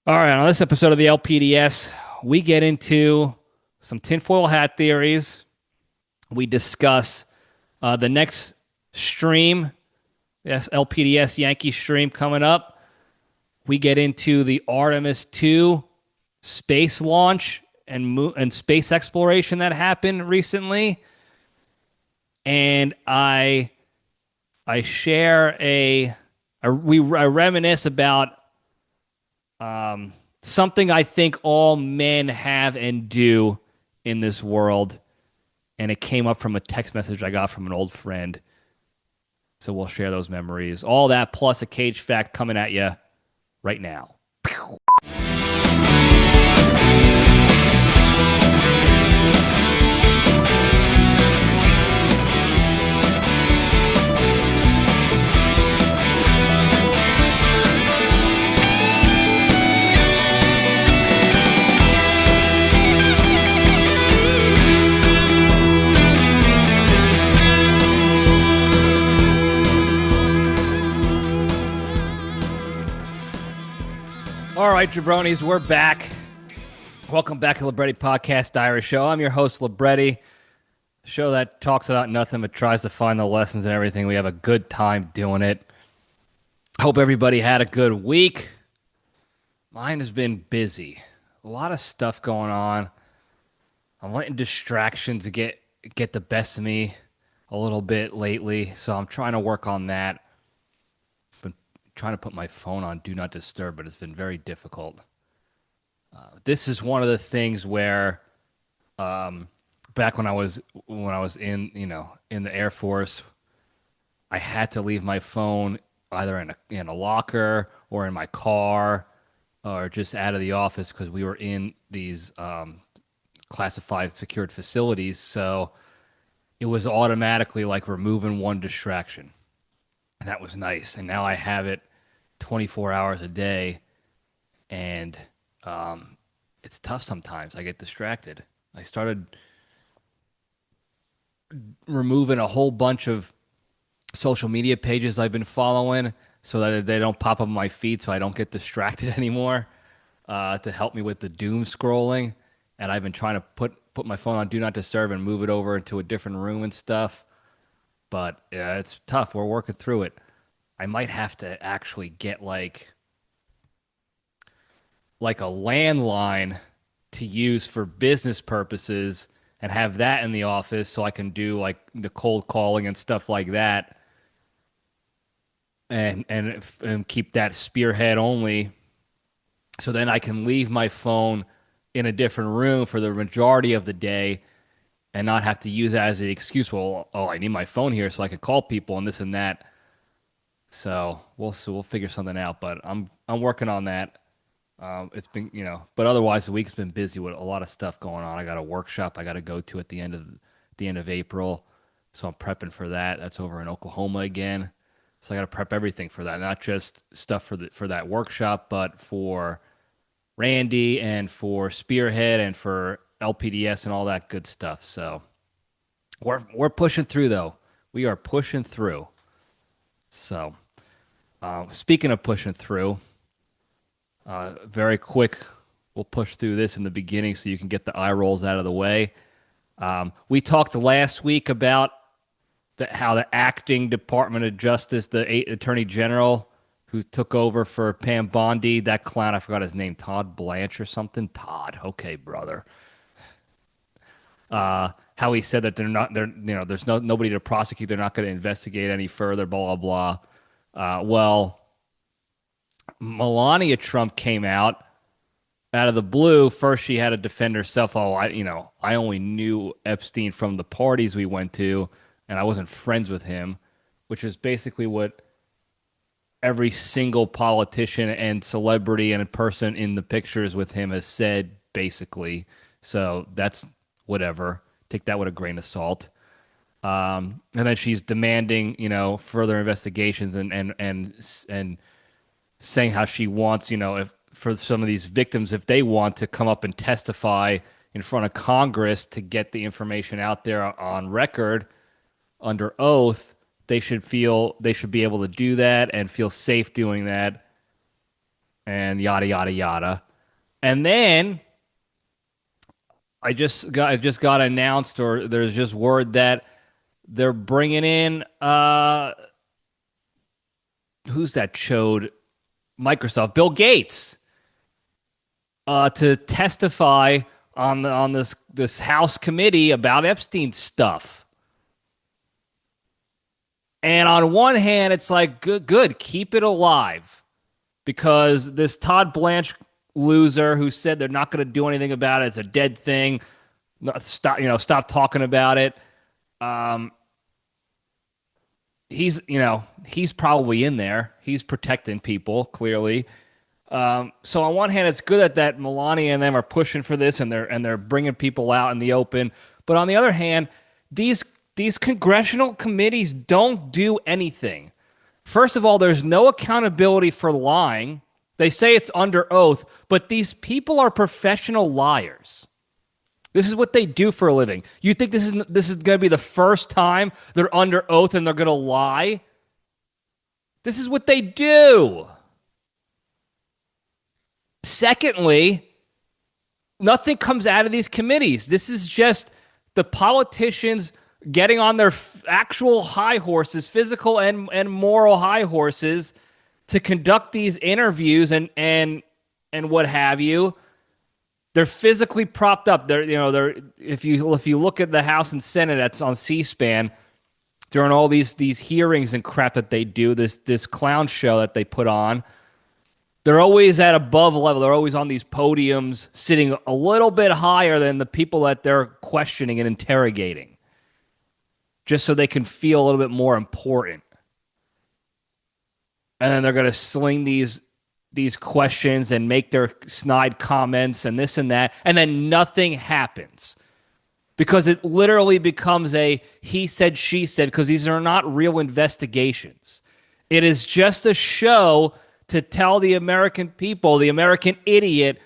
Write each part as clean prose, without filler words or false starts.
All right, on this episode of the LPDS, we get into some tinfoil hat theories. We discuss the next stream, yes, LPDS Yankee stream coming up. We get into the Artemis II space launch and space exploration that happened recently, and I share I reminisce about something I think all men have and do in this world, and it came up from a text message I got from an old friend. So we'll share those memories. All that plus a Cage fact coming at you right now. All right, Jabronis, we're back. Welcome back to Libretti Podcast Diary Show. I'm your host, Libretti, a show that talks about nothing but tries to find the lessons and everything. We have a good time doing it. Hope everybody had a good week. Mine has been busy. A lot of stuff going on. I'm letting distractions get the best of me a little bit lately, so I'm trying to work on that. Trying to put my phone on Do Not Disturb, but it's been very difficult. This is one of the things where, back when I was in in the Air Force, I had to leave my phone either in a locker or in my car or just out of the office because we were in these classified secured facilities. So it was automatically like removing one distraction. And that was nice. And now I have it 24 hours a day. And it's tough sometimes. I get distracted. I started removing a whole bunch of social media pages I've been following so that they don't pop up on my feed so I don't get distracted anymore to help me with the doom scrolling. And I've been trying to put my phone on Do Not Disturb and move it over into a different room and stuff. But yeah, it's tough. We're working through it. I might have to actually get like a landline to use for business purposes and have that in the office so I can do like the cold calling and stuff like that and keep that spearhead only so then I can leave my phone in a different room for the majority of the day and not have to use that as the excuse. Well, I need my phone here so I can call people and this and that. So we'll figure something out. But I'm working on that. It's been but otherwise the week's been busy with a lot of stuff going on. I got a workshop I got to go to at the end of April, so I'm prepping for that. That's over in Oklahoma again. So I got to prep everything for that, not just stuff for that workshop, but for Randy and for Spearhead and for LPDS and all that good stuff. So we're pushing through, though. We are pushing through. So speaking of pushing through, very quick, we'll push through this in the beginning so you can get the eye rolls out of the way. We talked last week about how the acting Department of Justice, the Attorney General who took over for Pam Bondi, that clown, I forgot his name, Todd Blanche or something. Todd, okay, brother. How he said that there's nobody to prosecute, they're not going to investigate any further, blah blah blah. Well, Melania Trump came out of the blue. First, she had to defend herself. I only knew Epstein from the parties we went to, and I wasn't friends with him, which is basically what every single politician and celebrity and person in the pictures with him has said, basically. So that's whatever. Take that with a grain of salt. And then she's demanding, further investigations and saying how she wants, if for some of these victims, if they want to come up and testify in front of Congress to get the information out there on record under oath, they should be able to do that and feel safe doing that. and yada yada yada. And then I just got announced, or there's just word that they're bringing in who's that chode? Microsoft, Bill Gates, to testify on this House committee about Epstein stuff. And on one hand, it's like good, keep it alive, because this Todd Blanche loser who said they're not going to do anything about it, it's a dead thing. Stop talking about it. He's probably in there. He's protecting people, clearly. So on one hand, it's good that Melania and them are pushing for this, and they're bringing people out in the open. But on the other hand, these congressional committees don't do anything. First of all, there's no accountability for lying. They say it's under oath, but these people are professional liars. This is what they do for a living. You think this is going to be the first time they're under oath and they're going to lie? This is what they do. Secondly, nothing comes out of these committees. This is just the politicians getting on their actual high horses, physical and moral high horses, to conduct these interviews and what have you. They're physically propped up. They're if you look at the House and Senate that's on C-SPAN during all these hearings and crap that they do, this clown show that they put on, they're always at above level. They're always on these podiums, sitting a little bit higher than the people that they're questioning and interrogating, just so they can feel a little bit more important. And then they're going to sling these questions and make their snide comments and this and that, and then nothing happens. Because it literally becomes a he said, she said, because these are not real investigations. It is just a show to tell the American people, the American idiot,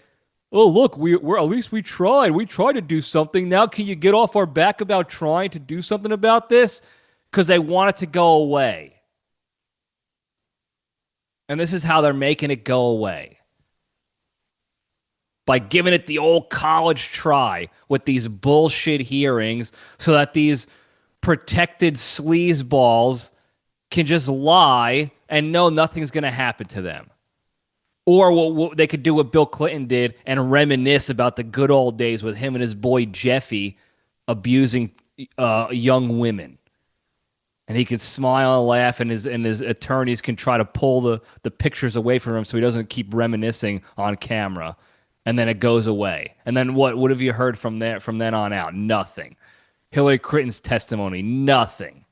oh, look, we're at least we tried. We tried to do something. Now can you get off our back about trying to do something about this? Because they want it to go away. And this is how they're making it go away. By giving it the old college try with these bullshit hearings, so that these protected sleazeballs can just lie and know nothing's going to happen to them. Or what they could do what Bill Clinton did and reminisce about the good old days with him and his boy Jeffy abusing young women. And he can smile and laugh, and his attorneys can try to pull the pictures away from him so he doesn't keep reminiscing on camera. And then it goes away. And then what have you heard from then on out? Nothing. Hillary Clinton's testimony, nothing.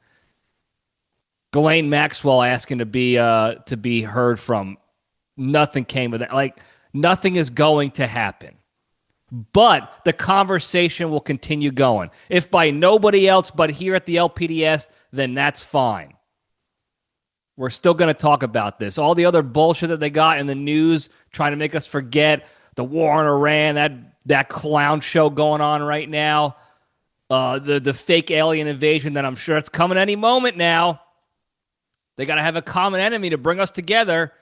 Ghislaine Maxwell asking to be heard from, nothing came of that. Like, nothing is going to happen. But the conversation will continue going. If by nobody else but here at the LPDS, then that's fine. We're still going to talk about this. All the other bullshit that they got in the news, trying to make us forget the war in Iran, that clown show going on right now, the fake alien invasion that I'm sure it's coming any moment now. They got to have a common enemy to bring us together.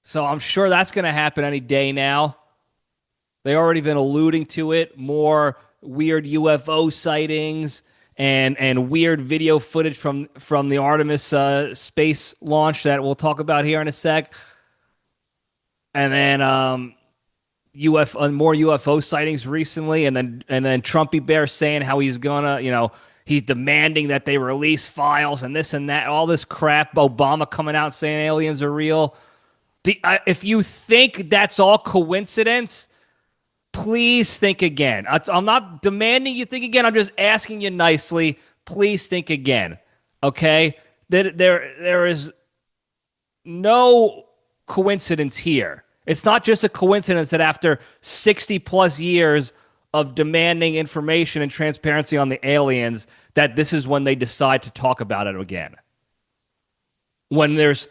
So I'm sure that's going to happen any day now. They already been alluding to it. More weird UFO sightings and weird video footage from the Artemis space launch that we'll talk about here in a sec. And then more UFO sightings recently, and then Trumpy Bear saying how he's gonna, he's demanding that they release files and this and that, all this crap. Obama coming out saying aliens are real. If you think that's all coincidence, please think again. I'm not demanding you think again. I'm just asking you nicely. Please think again. Okay? There is no coincidence here. It's not just a coincidence that after 60 plus years of demanding information and transparency on the aliens, that this is when they decide to talk about it again. When there's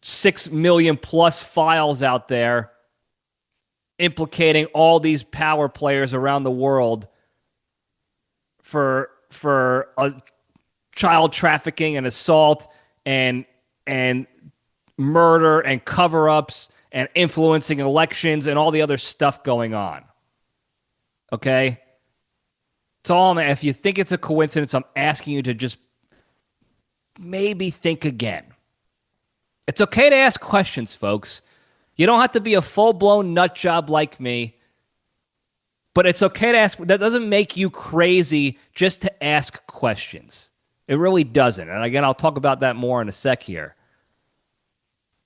6 million plus files out there implicating all these power players around the world for child trafficking and assault and murder and cover-ups and influencing elections and all the other stuff going on. Okay? It's all, man. If you think it's a coincidence, I'm asking you to just maybe think again. It's okay to ask questions, folks. You don't have to be a full-blown nut job like me, but it's okay to ask. That doesn't make you crazy just to ask questions. It really doesn't. And again, I'll talk about that more in a sec here.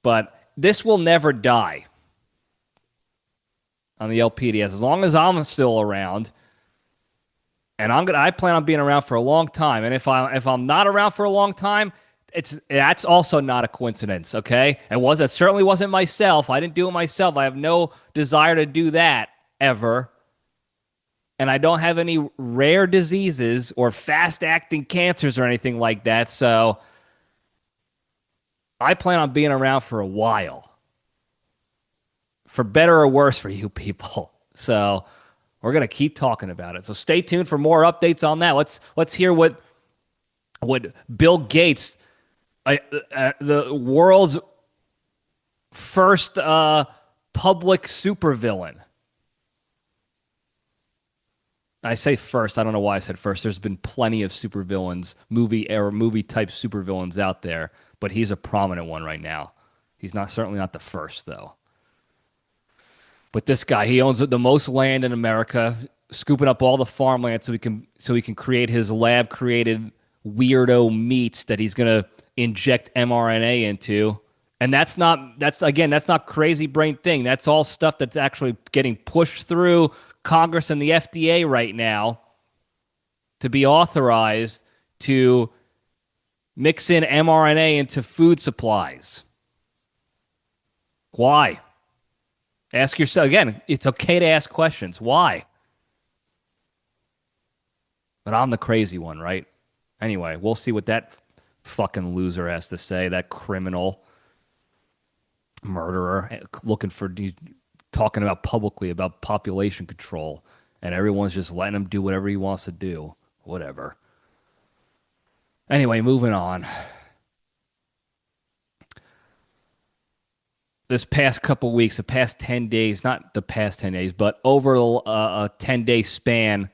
But this will never die on the LPDS as long as I'm still around. And I plan on being around for a long time. And if I'm not around for a long time, that's also not a coincidence, okay? That certainly wasn't myself. I didn't do it myself. I have no desire to do that ever. And I don't have any rare diseases or fast-acting cancers or anything like that. So I plan on being around for a while. For better or worse for you people. So we're going to keep talking about it. So stay tuned for more updates on that. Let's hear what Bill Gates, the world's first public supervillain. I say first. I don't know why I said first. There's been plenty of supervillains, movie type supervillains out there, but he's a prominent one right now. He's certainly not the first though. But this guy, he owns the most land in America, scooping up all the farmland so he can create his lab created weirdo meats that he's gonna inject mRNA into. And that's not crazy brain thing. That's all stuff that's actually getting pushed through Congress and the FDA right now to be authorized to mix in mRNA into food supplies. Why? Ask yourself, again, it's okay to ask questions. Why? But I'm the crazy one, right? Anyway, we'll see what that fucking loser has to say, that criminal murderer talking about publicly about population control, and everyone's just letting him do whatever he wants to do. Whatever. Anyway, moving on. This past couple weeks, the past 10 days, not the past 10 days, but over a 10-day span,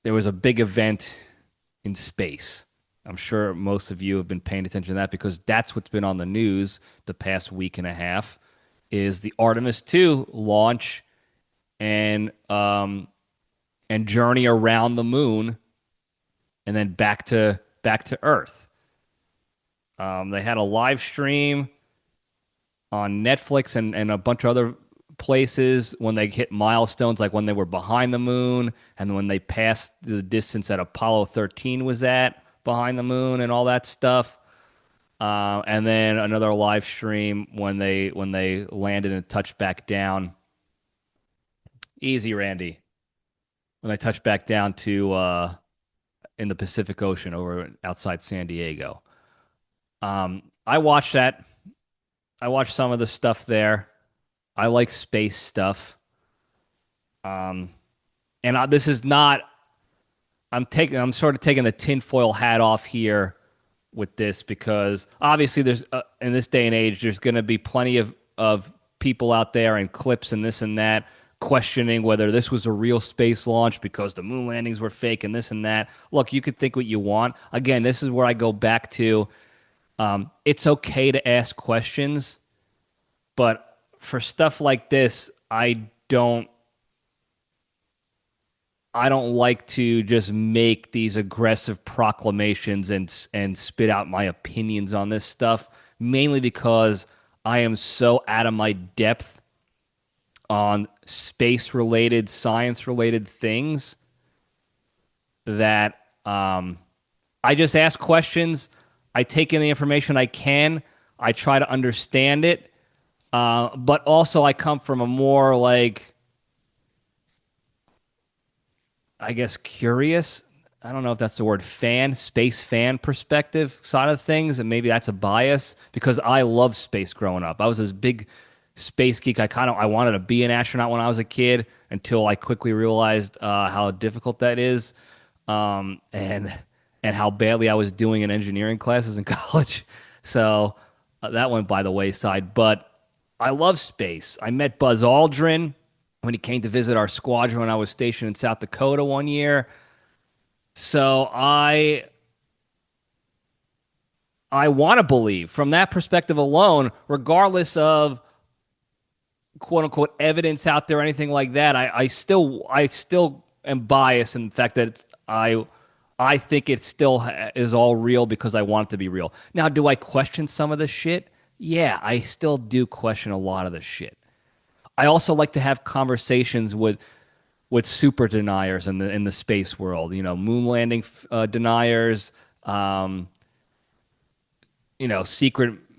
there was a big event in space. I'm sure most of you have been paying attention to that because that's what's been on the news the past week and a half, is the Artemis II launch and journey around the moon and then back to Earth. They had a live stream on Netflix and a bunch of other places when they hit milestones, like when they were behind the moon and when they passed the distance that Apollo 13 was at behind the moon and all that stuff. And then another live stream when they landed and touched back down. Easy, Randy. When they touched back down to in the Pacific Ocean over outside San Diego. I watched that. I watched some of the stuff there. I like space stuff. This is not. I'm sort of taking the tinfoil hat off here with this because obviously there's in this day and age there's going to be plenty of people out there and clips and this and that questioning whether this was a real space launch because the moon landings were fake and this and that. Look, you could think what you want. Again, this is where I go back to. It's okay to ask questions, but for stuff like this, I don't like to just make these aggressive proclamations and spit out my opinions on this stuff, mainly because I am so out of my depth on space-related, science-related things that I just ask questions. I take in the information I can. I try to understand it. But also I come from a more I guess curious, I don't know if that's the word, space fan perspective side of things, and maybe that's a bias because I loved space growing up. I was this big space geek. I wanted to be an astronaut when I was a kid until I quickly realized how difficult that is, and how badly I was doing in engineering classes in college. So that went by the wayside. But I love space. I met Buzz Aldrin when he came to visit our squadron when I was stationed in South Dakota one year. So I want to believe from that perspective alone, regardless of quote unquote evidence out there or anything like that. I still am biased in the fact that I think it still is all real because I want it to be real. Now, do I question some of the shit? Yeah, I still do question a lot of the shit. I also like to have conversations with super deniers in the space world. Moon landing deniers.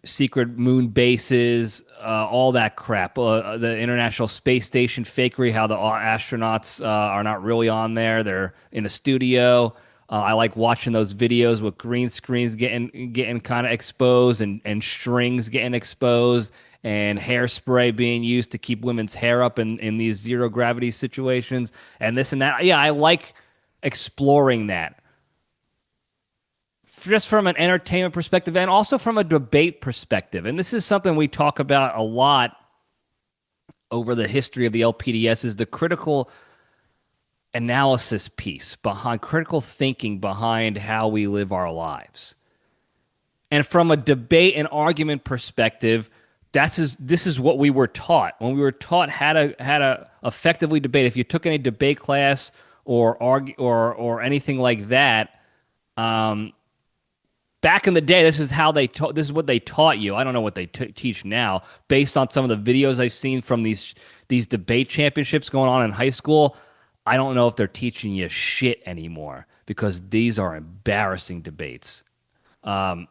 Secret moon bases, all that crap. The International Space Station fakery, how the astronauts are not really on there; they're in a studio. I like watching those videos with green screens getting kind of exposed and strings getting exposed and hairspray being used to keep women's hair up in these zero gravity situations and this and that. Yeah, I like exploring that just from an entertainment perspective and also from a debate perspective. And this is something we talk about a lot over the history of the LPDS is the critical analysis piece behind critical thinking behind how we live our lives. And from a debate and argument perspective, this is what we were taught. When we were taught how to effectively debate, if you took any debate class or argue or anything like that, back in the day, this is how this is what they taught you. I don't know what they teach now, based on some of the videos I've seen from these debate championships going on in high school. I don't know if they're teaching you shit anymore because these are embarrassing debates. But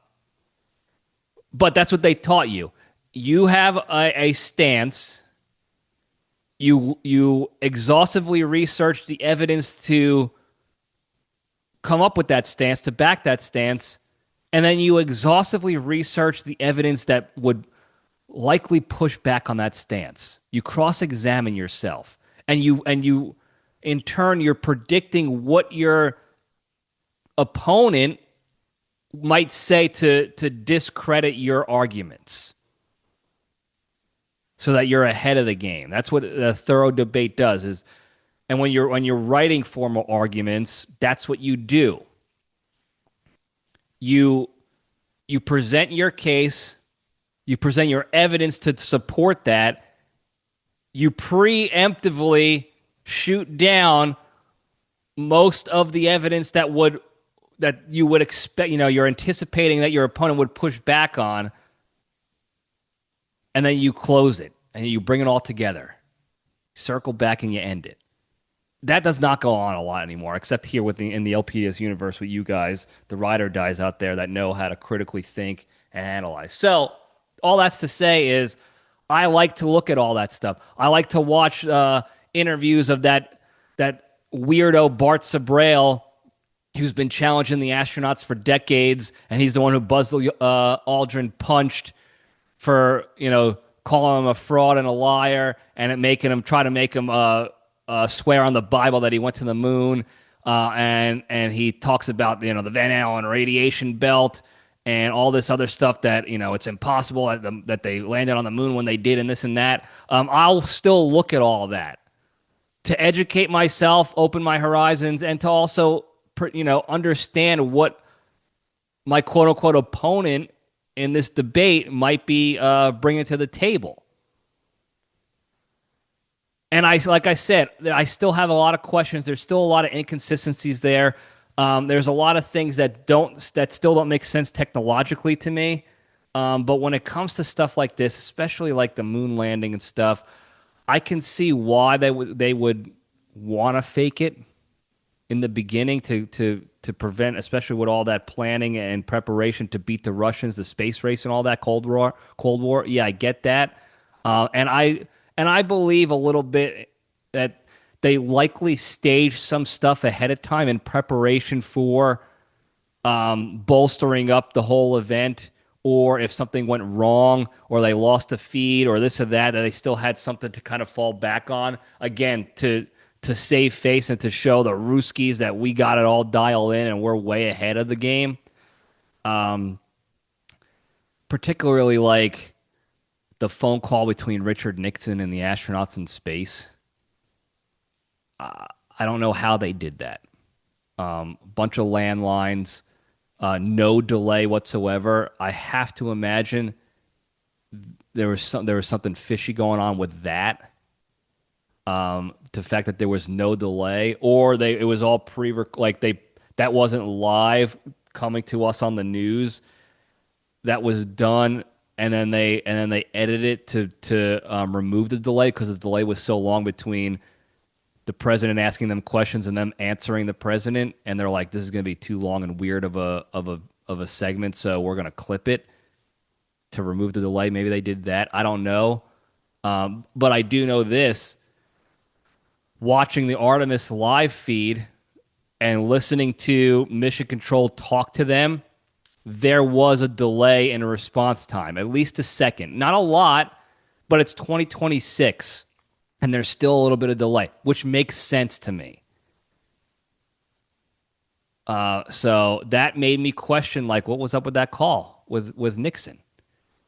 that's what they taught you. You have a stance. You exhaustively research the evidence to come up with that stance, to back that stance, and then you exhaustively research the evidence that would likely push back on that stance. You cross-examine yourself, and you in turn you're predicting what your opponent might say to discredit your arguments, so that you're ahead of the game. That's what a thorough debate does. And when you're writing formal arguments, that's what you do. You present your case, you present your evidence to support that, you preemptively shoot down most of the evidence that you would expect, you're anticipating that your opponent would push back on, and then you close it, and you bring it all together. Circle back and you end it. That does not go on a lot anymore, except here in the LPDS universe with you guys, the ride or dies out there that know how to critically think and analyze. So all that's to say is I like to look at all that stuff. I like to watch interviews of that weirdo Bart Sabrail, who's been challenging the astronauts for decades, and he's the one who Buzz Aldrin punched for calling him a fraud and a liar, and try to make him swear on the Bible that he went to the moon, and he talks about the Van Allen radiation belt and all this other stuff that it's impossible that they landed on the moon when they did, and this and that. I'll still look at all that to educate myself, open my horizons, and to also understand what my quote unquote opponent in this debate might be bringing to the table. And like I said, I still have a lot of questions. There's still a lot of inconsistencies there. There's a lot of things that still don't make sense technologically to me. But when it comes to stuff like this, especially like the moon landing and stuff, I can see why they would want to fake it in the beginning to prevent, especially with all that planning and preparation to beat the Russians, the space race and all that Cold War. Yeah, I get that. And I believe a little bit that they likely staged some stuff ahead of time in preparation for bolstering up the whole event, or if something went wrong or they lost a feed or this or that, they still had something to kind of fall back on, again, to save face and to show the Ruskies that we got it all dialed in and we're way ahead of the game. particularly like the phone call between Richard Nixon and the astronauts in space. I don't know how they did that. Bunch of landlines, no delay whatsoever. I have to imagine there was something fishy going on with that. The fact that there was no delay, or it was all that wasn't live coming to us on the news. That was done, and then they edited it to remove the delay because the delay was so long between the president asking them questions and them answering the president, and they're like, "This is going to be too long and weird of a segment, so we're going to clip it to remove the delay." Maybe they did that. I don't know, but I do know this: watching the Artemis live feed and listening to Mission Control talk to them, there was a delay in response time, at least a second. Not a lot, but it's 2026, and there's still a little bit of delay, which makes sense to me. So that made me question, like, what was up with that call with Nixon?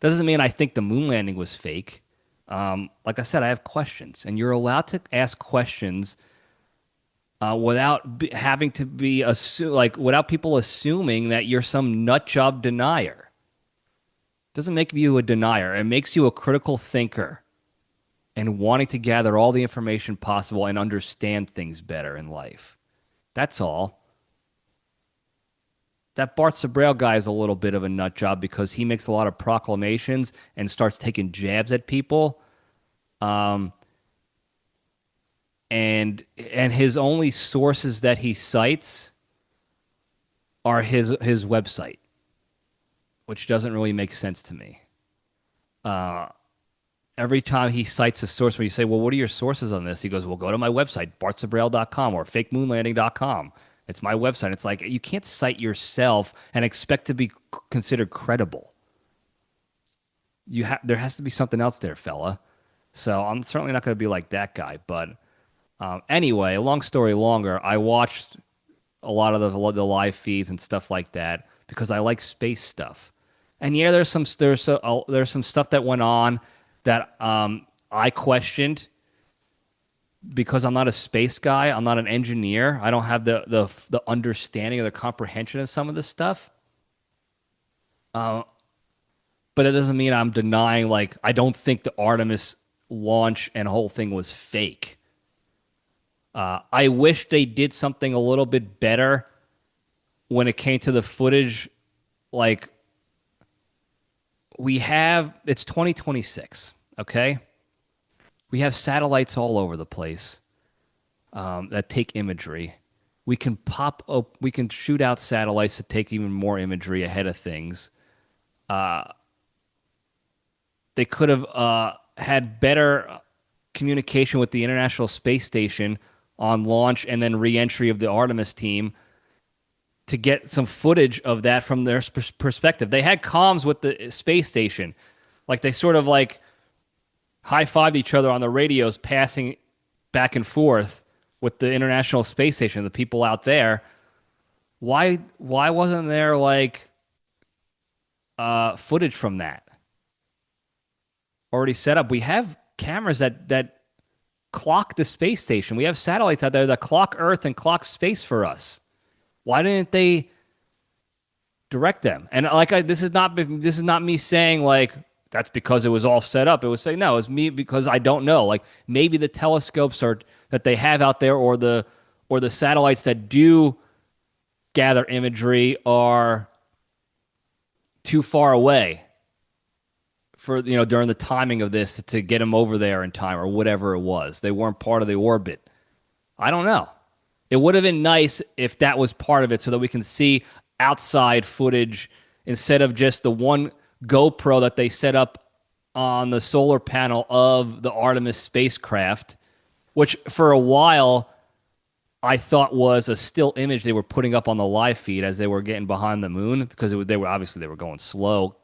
Doesn't mean I think the moon landing was fake. Like I said, I have questions, and you're allowed to ask questions without having to be without people assuming that you're some nut job denier. Doesn't make you a denier. It makes you a critical thinker and wanting to gather all the information possible and understand things better in life. That's all. That Bart Sabrail guy is a little bit of a nut job because he makes a lot of proclamations and starts taking jabs at people. And his only sources that he cites are his website, which doesn't really make sense to me. Every time he cites a source, when you say, well, what are your sources on this? He goes, well, go to my website, bartsabrail.com or fakemoonlanding.com. It's my website. It's like, you can't cite yourself and expect to be considered credible. There has to be something else there, fella. So I'm certainly not going to be like that guy. But anyway, long story longer, I watched a lot of the live feeds and stuff like that because I like space stuff. And yeah, there's some stuff that went on that I questioned because I'm not a space guy. I'm not an engineer. I don't have the understanding or the comprehension of some of this stuff. But that doesn't mean I'm denying, like, I don't think the Artemis launch and whole thing was fake. I wish they did something a little bit better when it came to the footage. Like, it's 2026, okay? We have satellites all over the place that take imagery. We can shoot out satellites to take even more imagery ahead of things. They could have had better communication with the International Space Station on launch and then re-entry of the Artemis team to get some footage of that from their perspective. They had comms with the space station. Like, they sort of like high-fived each other on the radios, passing back and forth with the International Space Station, the people out there. Why wasn't there like footage from that already set up? We have cameras that clock the space station. We have satellites out there that clock Earth and clock space for us. Why didn't they direct them? And this is not me saying like that's because it was all set up. It was saying no, it was me because I don't know. Like, maybe the telescopes that they have out there or the satellites that do gather imagery are too far away for, during the timing of this to get them over there in time or whatever it was. They weren't part of the orbit. I don't know. It would have been nice if that was part of it so that we can see outside footage instead of just the one GoPro that they set up on the solar panel of the Artemis spacecraft, which for a while I thought was a still image they were putting up on the live feed as they were getting behind the moon, because they were going slow,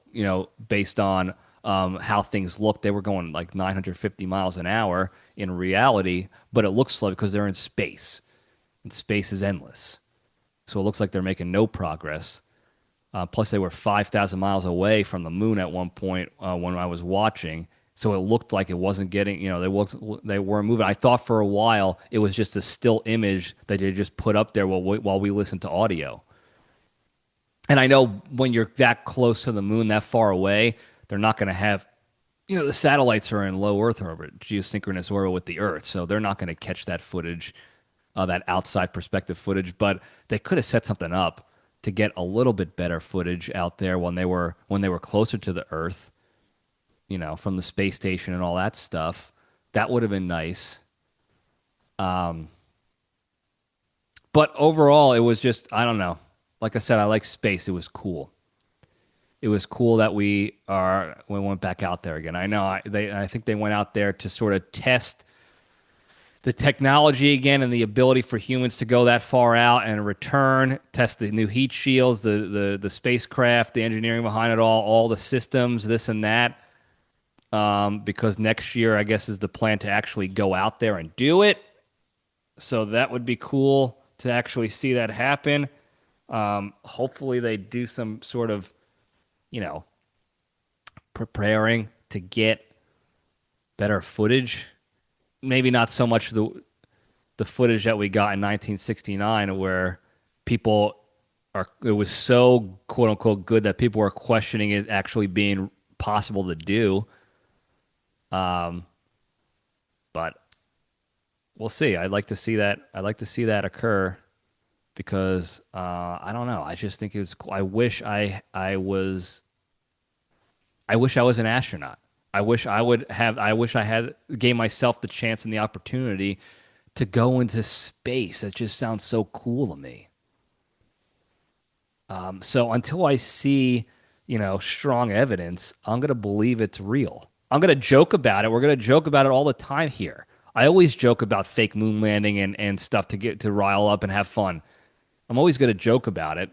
based on how things looked. They were going like 950 miles an hour in reality, but it looks slow because they're in space, and space is endless. So it looks like they're making no progress. Plus, they were 5,000 miles away from the moon at one point when I was watching. So it looked like it wasn't getting, they weren't moving. I thought for a while it was just a still image that they just put up there while we listened to audio. And I know when you're that close to the moon, that far away, they're not going to have, the satellites are in low Earth orbit, geosynchronous orbit with the Earth. So they're not going to catch that footage, that outside perspective footage. But they could have set something up to get a little bit better footage out there when they were closer to the Earth, from the space station and all that stuff. That would have been nice. But overall, it was just, I don't know. Like I said, I like space. It was cool. It was cool that we went back out there again. I know I think they went out there to sort of test the technology again and the ability for humans to go that far out and return, test the new heat shields, the spacecraft, the engineering behind it all the systems, this and that. Because next year, I guess, is the plan to actually go out there and do it. So that would be cool to actually see that happen. Hopefully they do some sort of, preparing to get better footage. Maybe not so much the footage that we got in 1969 where it was so quote unquote good that people were questioning it actually being possible to do. But we'll see. I'd like to see that. I'd like to see that occur because I don't know. I just think it's cool. I wish I was an astronaut. I wish I had gave myself the chance and the opportunity to go into space. That just sounds so cool to me. So until I see, strong evidence, I'm going to believe it's real. I'm going to joke about it. We're going to joke about it all the time here. I always joke about fake moon landing and stuff to rile up and have fun. I'm always going to joke about it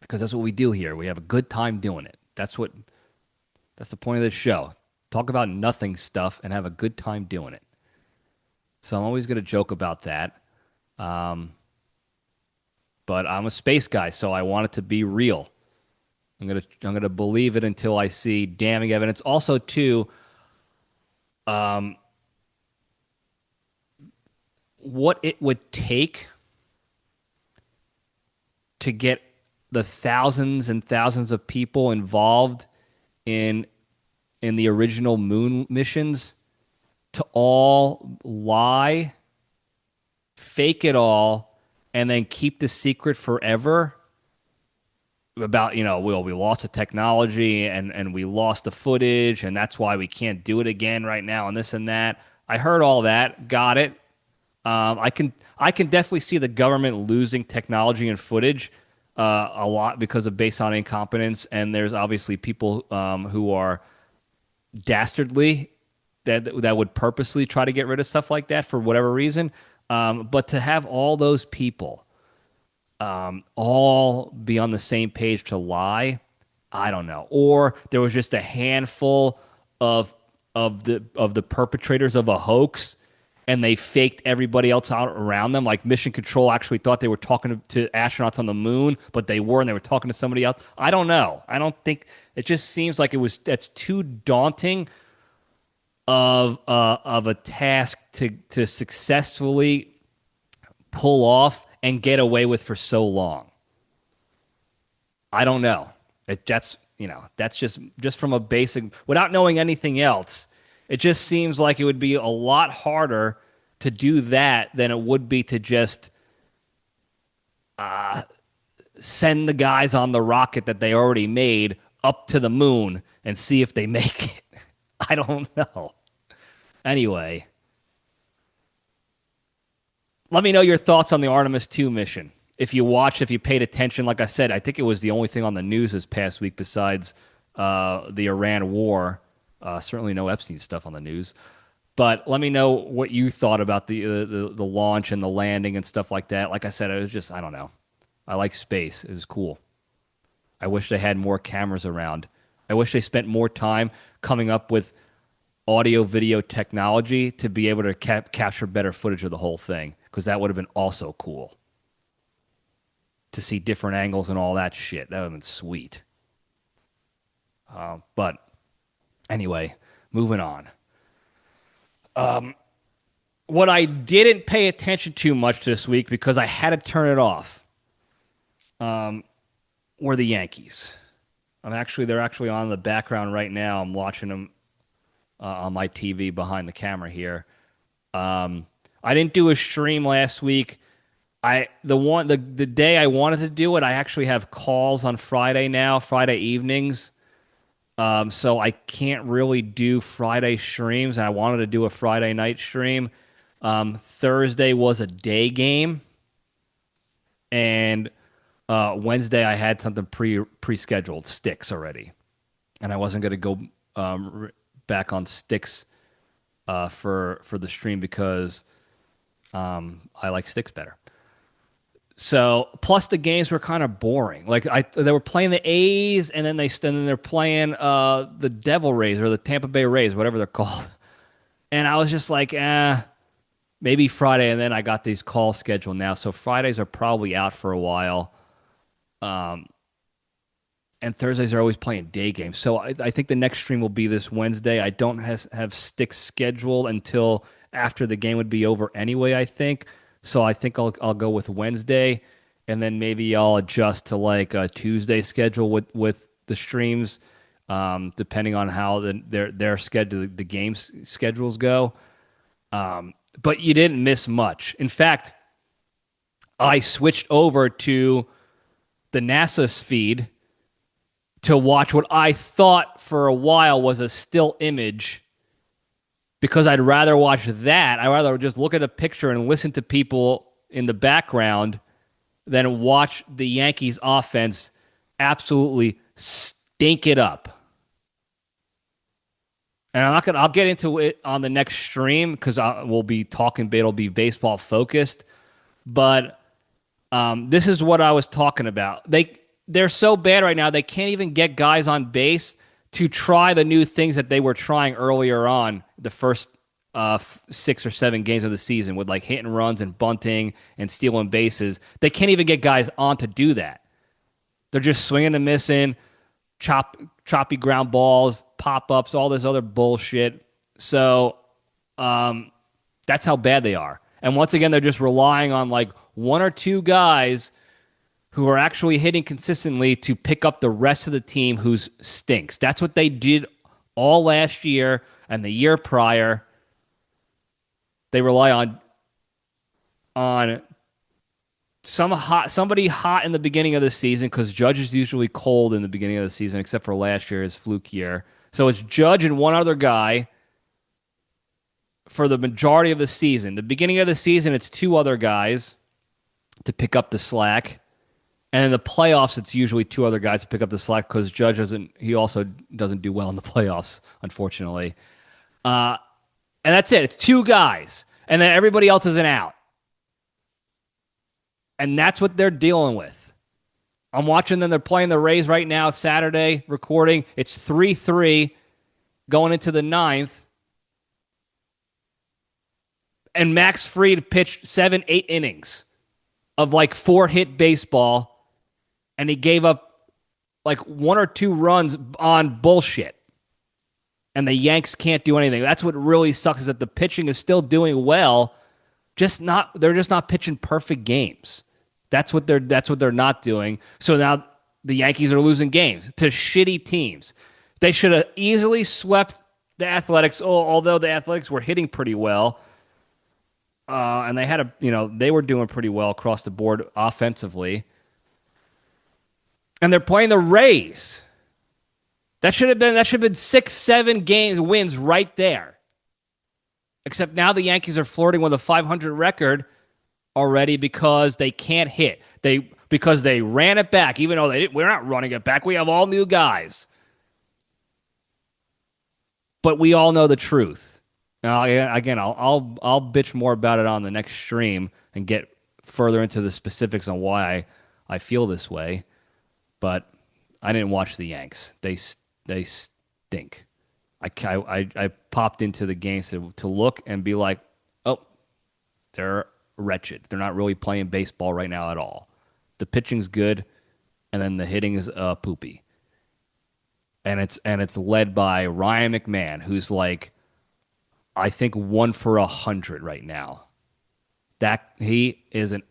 because that's what we do here. We have a good time doing it. That's the point of this show. Talk about nothing stuff and have a good time doing it. So I'm always going to joke about that. But I'm a space guy, so I want it to be real. I'm gonna believe it until I see damning evidence. Also, too, what it would take to get the thousands and thousands of people involved in the original moon missions to all lie, fake it all, and then keep the secret forever about, we lost the technology and we lost the footage and that's why we can't do it again right now and this and that. I heard all that, got it. I can definitely see the government losing technology and footage a lot based on incompetence, and there's obviously people who are dastardly that would purposely try to get rid of stuff like that for whatever reason. But to have all those people all be on the same page to lie, I don't know. Or there was just a handful of the perpetrators of a hoax, and they faked everybody else out around them. Like Mission Control actually thought they were talking to astronauts on the moon, but they weren't. They were talking to somebody else. I don't know. I don't think it just seems like that's too daunting of a task to successfully pull off and get away with for so long. I don't know. That's just from a basic, without knowing anything else. It just seems like it would be a lot harder to do that than it would be to just send the guys on the rocket that they already made up to the moon and see if they make it. I don't know. Anyway, let me know your thoughts on the Artemis II mission. If you paid attention, like I said, I think it was the only thing on the news this past week besides the Iran war. Certainly no Epstein stuff on the news. But let me know what you thought about the launch and the landing and stuff like that. Like I said, it was just, I don't know. I like space. It's cool. I wish they had more cameras around. I wish they spent more time coming up with audio-video technology to be able to capture better footage of the whole thing, because that would have been also cool. to see different angles and all that shit. That would have been sweet. But anyway, moving on. What I didn't pay attention to much this week because I had to turn it off were the Yankees. They're actually on the background right now. I'm watching them on my TV behind the camera here. I didn't do a stream last week. The day I wanted to do it, I actually have calls on Friday now, Friday evenings. So I can't really do Friday streams. I wanted to do a Friday night stream. Thursday was a day game, and Wednesday I had something pre-scheduled, Sticks already, and I wasn't going to go back on Sticks for the stream because I like Sticks better. So plus the games were kind of boring. Like they were playing the A's, and then they're playing the Devil Rays or the Tampa Bay Rays, whatever they're called, and I was just like, maybe Friday, and then I got these calls scheduled now. So Fridays are probably out for a while. And Thursdays are always playing day games. So I think the next stream will be this Wednesday. I don't have Sticks scheduled until after the game would be over anyway, I think. So I think I'll go with Wednesday, and then maybe I'll adjust to like a Tuesday schedule with the streams, depending on how their schedule, the games schedules go. But you didn't miss much. In fact, I switched over to the NASA's feed to watch what I thought for a while was a still image because I'd rather watch that. I'd rather just look at a picture and listen to people in the background than watch the Yankees offense absolutely stink it up. And I'll get into it on the next stream because we'll be talking, it'll be baseball focused. But this is what I was talking about. They're so bad right now, they can't even get guys on base to try the new things that they were trying earlier on the first 6 or 7 games of the season with like hit and runs and bunting and stealing bases. They can't even get guys on to do that. They're just swinging and missing, choppy ground balls, pop-ups, all this other bullshit. So that's how bad they are. And once again, they're just relying on like 1 or 2 guys who are actually hitting consistently to pick up the rest of the team who stinks. That's what they did all last year and the year prior. They rely on somebody hot in the beginning of the season because Judge is usually cold in the beginning of the season, except for last year, his fluke year. So it's Judge and one other guy for the majority of the season. The beginning of the season, it's 2 other guys to pick up the slack. And in the playoffs, it's usually 2 other guys to pick up the slack because Judge also doesn't do well in the playoffs, unfortunately. And that's it. It's 2 guys. And then everybody else is an out. And that's what they're dealing with. I'm watching them. They're playing the Rays right now, Saturday, recording. It's 3-3 going into the 9th. And Max Fried pitched 7-8 innings of like 4-hit baseball. And he gave up like 1 or 2 runs on bullshit. And the Yanks can't do anything. That's what really sucks is that the pitching is still doing well. They're just not pitching perfect games. That's what they're not doing. So now the Yankees are losing games to shitty teams. They should have easily swept the Athletics, although the Athletics were hitting pretty well. And they were doing pretty well across the board offensively. And they're playing the Rays. That should have been 6-7 wins right there. Except now the Yankees are flirting with a 500 record already because they can't hit. Because they ran it back, even though we're not running it back. We have all new guys. But we all know the truth. Now, again, I'll bitch more about it on the next stream and get further into the specifics on why I feel this way. But I didn't watch the Yanks. They stink. I popped into the games to look and be like, oh, they're wretched. They're not really playing baseball right now at all. the pitching's good, and then the hitting is poopy. And it's led by Ryan McMahon, who's like, I think 1 for 100 right now. That he is an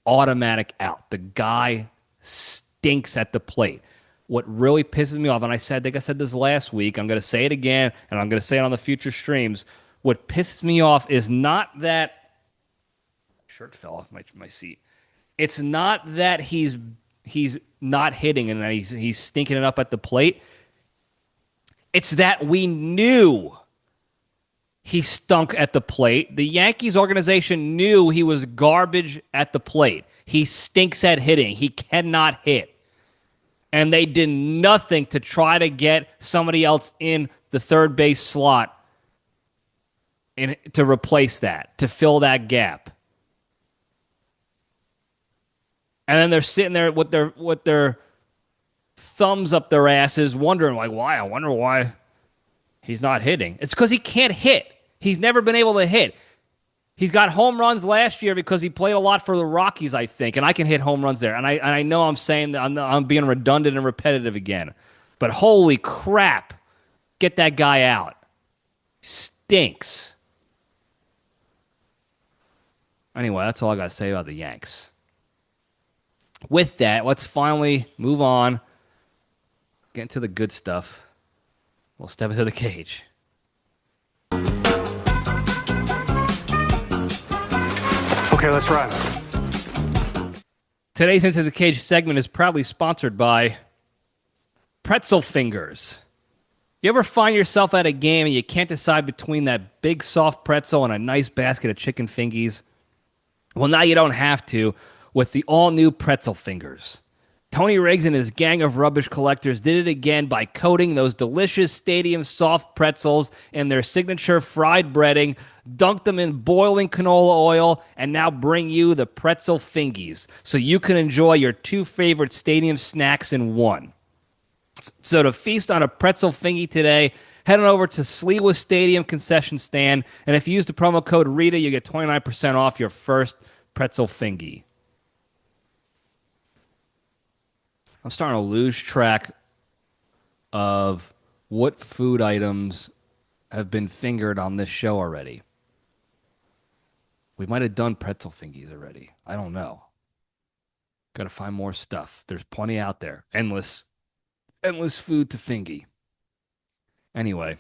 automatic out. The guy stinks at the plate. What really pisses me off, and I think I said this last week, I'm going to say it again, and I'm going to say it on the future streams. What pisses me off is not that shirt fell off my seat. It's not that he's not hitting and that he's stinking it up at the plate. It's that we knew he stunk at the plate. The Yankees organization knew he was garbage at the plate. He stinks at hitting. He cannot hit. And they did nothing to try to get somebody else in the third base slot to replace that, to fill that gap. And then they're sitting there with their thumbs up their asses, wondering, like, why? I wonder why he's not hitting. It's because he can't hit. He's never been able to hit. He's got home runs last year because he played a lot for the Rockies, I think, and I can hit home runs there. And I know I'm saying that I'm being redundant and repetitive again, but holy crap, get that guy out. Stinks. Anyway, that's all I got to say about the Yanks. With that, let's finally move on. Get into the good stuff. We'll step into the cage. Okay, let's run. Today's Into the Cage segment is proudly sponsored by Pretzel Fingers. You ever find yourself at a game and you can't decide between that big soft pretzel and a nice basket of chicken fingies? Well, now you don't have to with the all-new Pretzel Fingers. Tony Riggs and his gang of rubbish collectors did it again by coating those delicious stadium soft pretzels in their signature fried breading, dunked them in boiling canola oil, and now bring you the Pretzel Fingies so you can enjoy your two favorite stadium snacks in one. So to feast on a Pretzel Fingie today, head on over to Sliwa Stadium concession stand, and if you use the promo code RITA, you get 29% off your first Pretzel Fingie. I'm starting to lose track of what food items have been fingered on this show already. We might have done pretzel fingies already. I don't know. Got to find more stuff. There's plenty out there. Endless food to fingy. Anyway,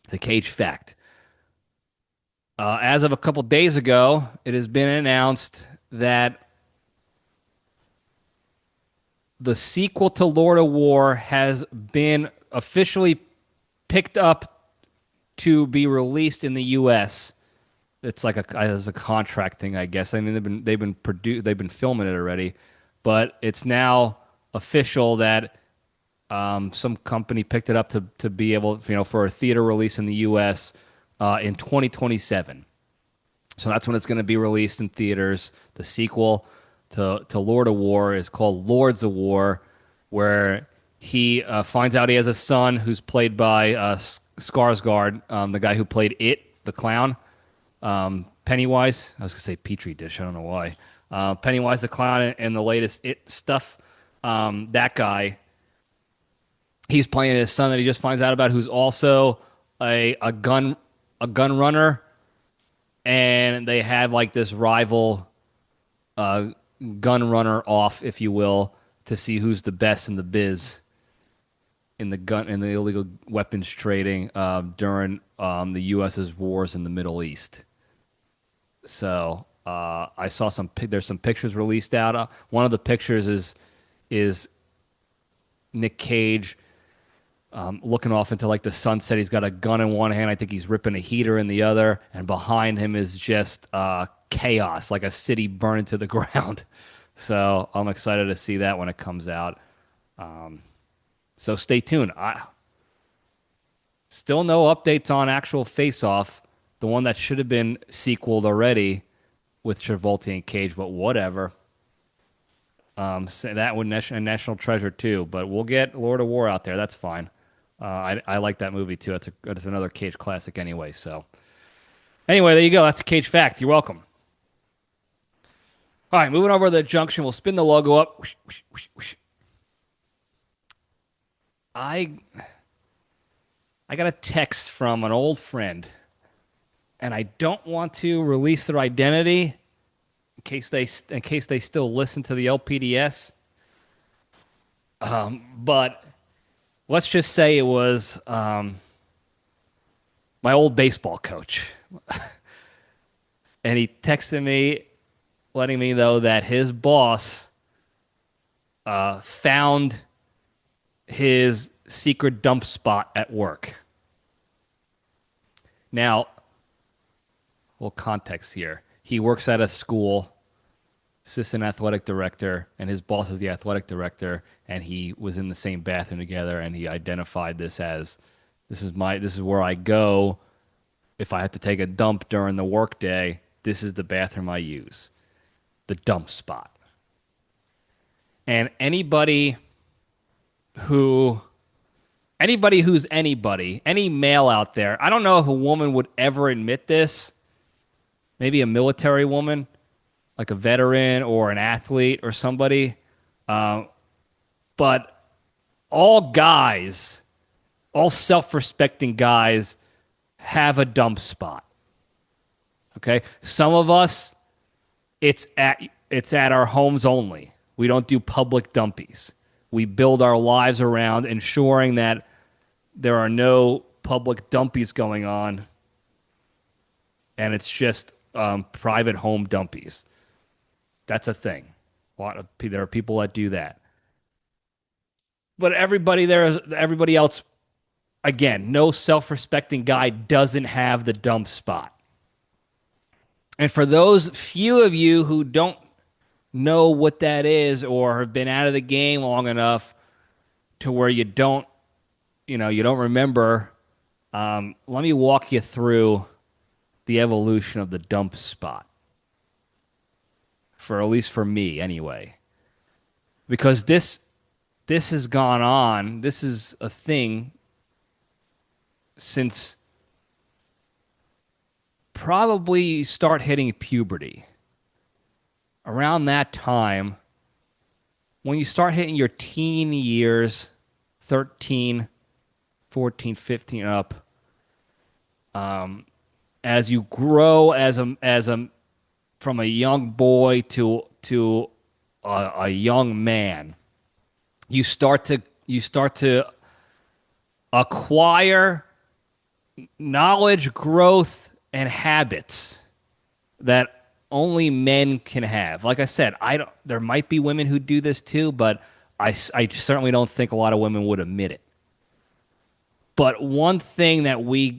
the cage fact. As of a couple days ago, it has been announced that the sequel to Lord of War has been officially picked up to be released in the U.S. It's like as a contract thing, I guess. I mean, they've been filming it already, but it's now official that some company picked it up to be able, for a theater release in the U.S. In 2027. So that's when it's going to be released in theaters. The sequel to Lord of War is called Lords of War, where he finds out he has a son who's played by Skarsgård, the guy who played It, the clown. Pennywise. I was going to say Petri dish. I don't know why. Pennywise the clown in the latest It stuff. That guy, he's playing his son that he just finds out about, who's also a gun runner, and they have like this rival gun runner off, if you will, to see who's the best in the biz in the illegal weapons trading during the U.S.'s wars in the Middle East. So I saw there's some pictures released out. One of the pictures is Nic Cage looking off into like the sunset. He's got a gun in one hand. I think he's ripping a heater in the other, and behind him is just chaos, like a city burning to the ground. So I'm excited to see that when it comes out. So stay tuned. Still no updates on actual Face Off, the one that should have been sequeled already with Travolta and Cage, but whatever. So that would a National Treasure too, but we'll get Lord of War out there. That's fine. I like that movie too. It's another Cage classic anyway. So anyway, there you go. That's a Cage fact. You're welcome. All right, moving over to the Junction. We'll spin the logo up. Whoosh, whoosh, whoosh, whoosh. I I got a text from an old friend, and I don't want to release their identity in case they still listen to the LPDS. But let's just say it was my old baseball coach, and he texted me, letting me know that his boss found his secret dump spot at work. Now, a little context here. He works at a school, assistant athletic director, and his boss is the athletic director, and he was in the same bathroom together, and he identified this as this is where I go if I have to take a dump during the workday. This is the bathroom I use, the dump spot. And anybody who's anybody, any male out there, I don't know if a woman would ever admit this, maybe a military woman, like a veteran or an athlete or somebody, but all guys, all self-respecting guys have a dump spot. Okay? Some of us, it's at our homes only. We don't do public dumpies. We build our lives around ensuring that there are no public dumpies going on, and it's just private home dumpies. That's a thing. There are people that do that. But everybody else, again, no self-respecting guy doesn't have the dump spot. And for those few of you who don't know what that is or have been out of the game long enough to where you don't remember, let me walk you through the evolution of the dump spot. At least for me, anyway. Because this has gone on, this is a thing since probably you start hitting puberty. Around that time, when you start hitting your teen years, 13, 14, 15 up, as you grow from a young boy to a young man, you start to acquire knowledge, growth, and habits that only men can have. Like I said, there might be women who do this too, but I certainly don't think a lot of women would admit it. But one thing that we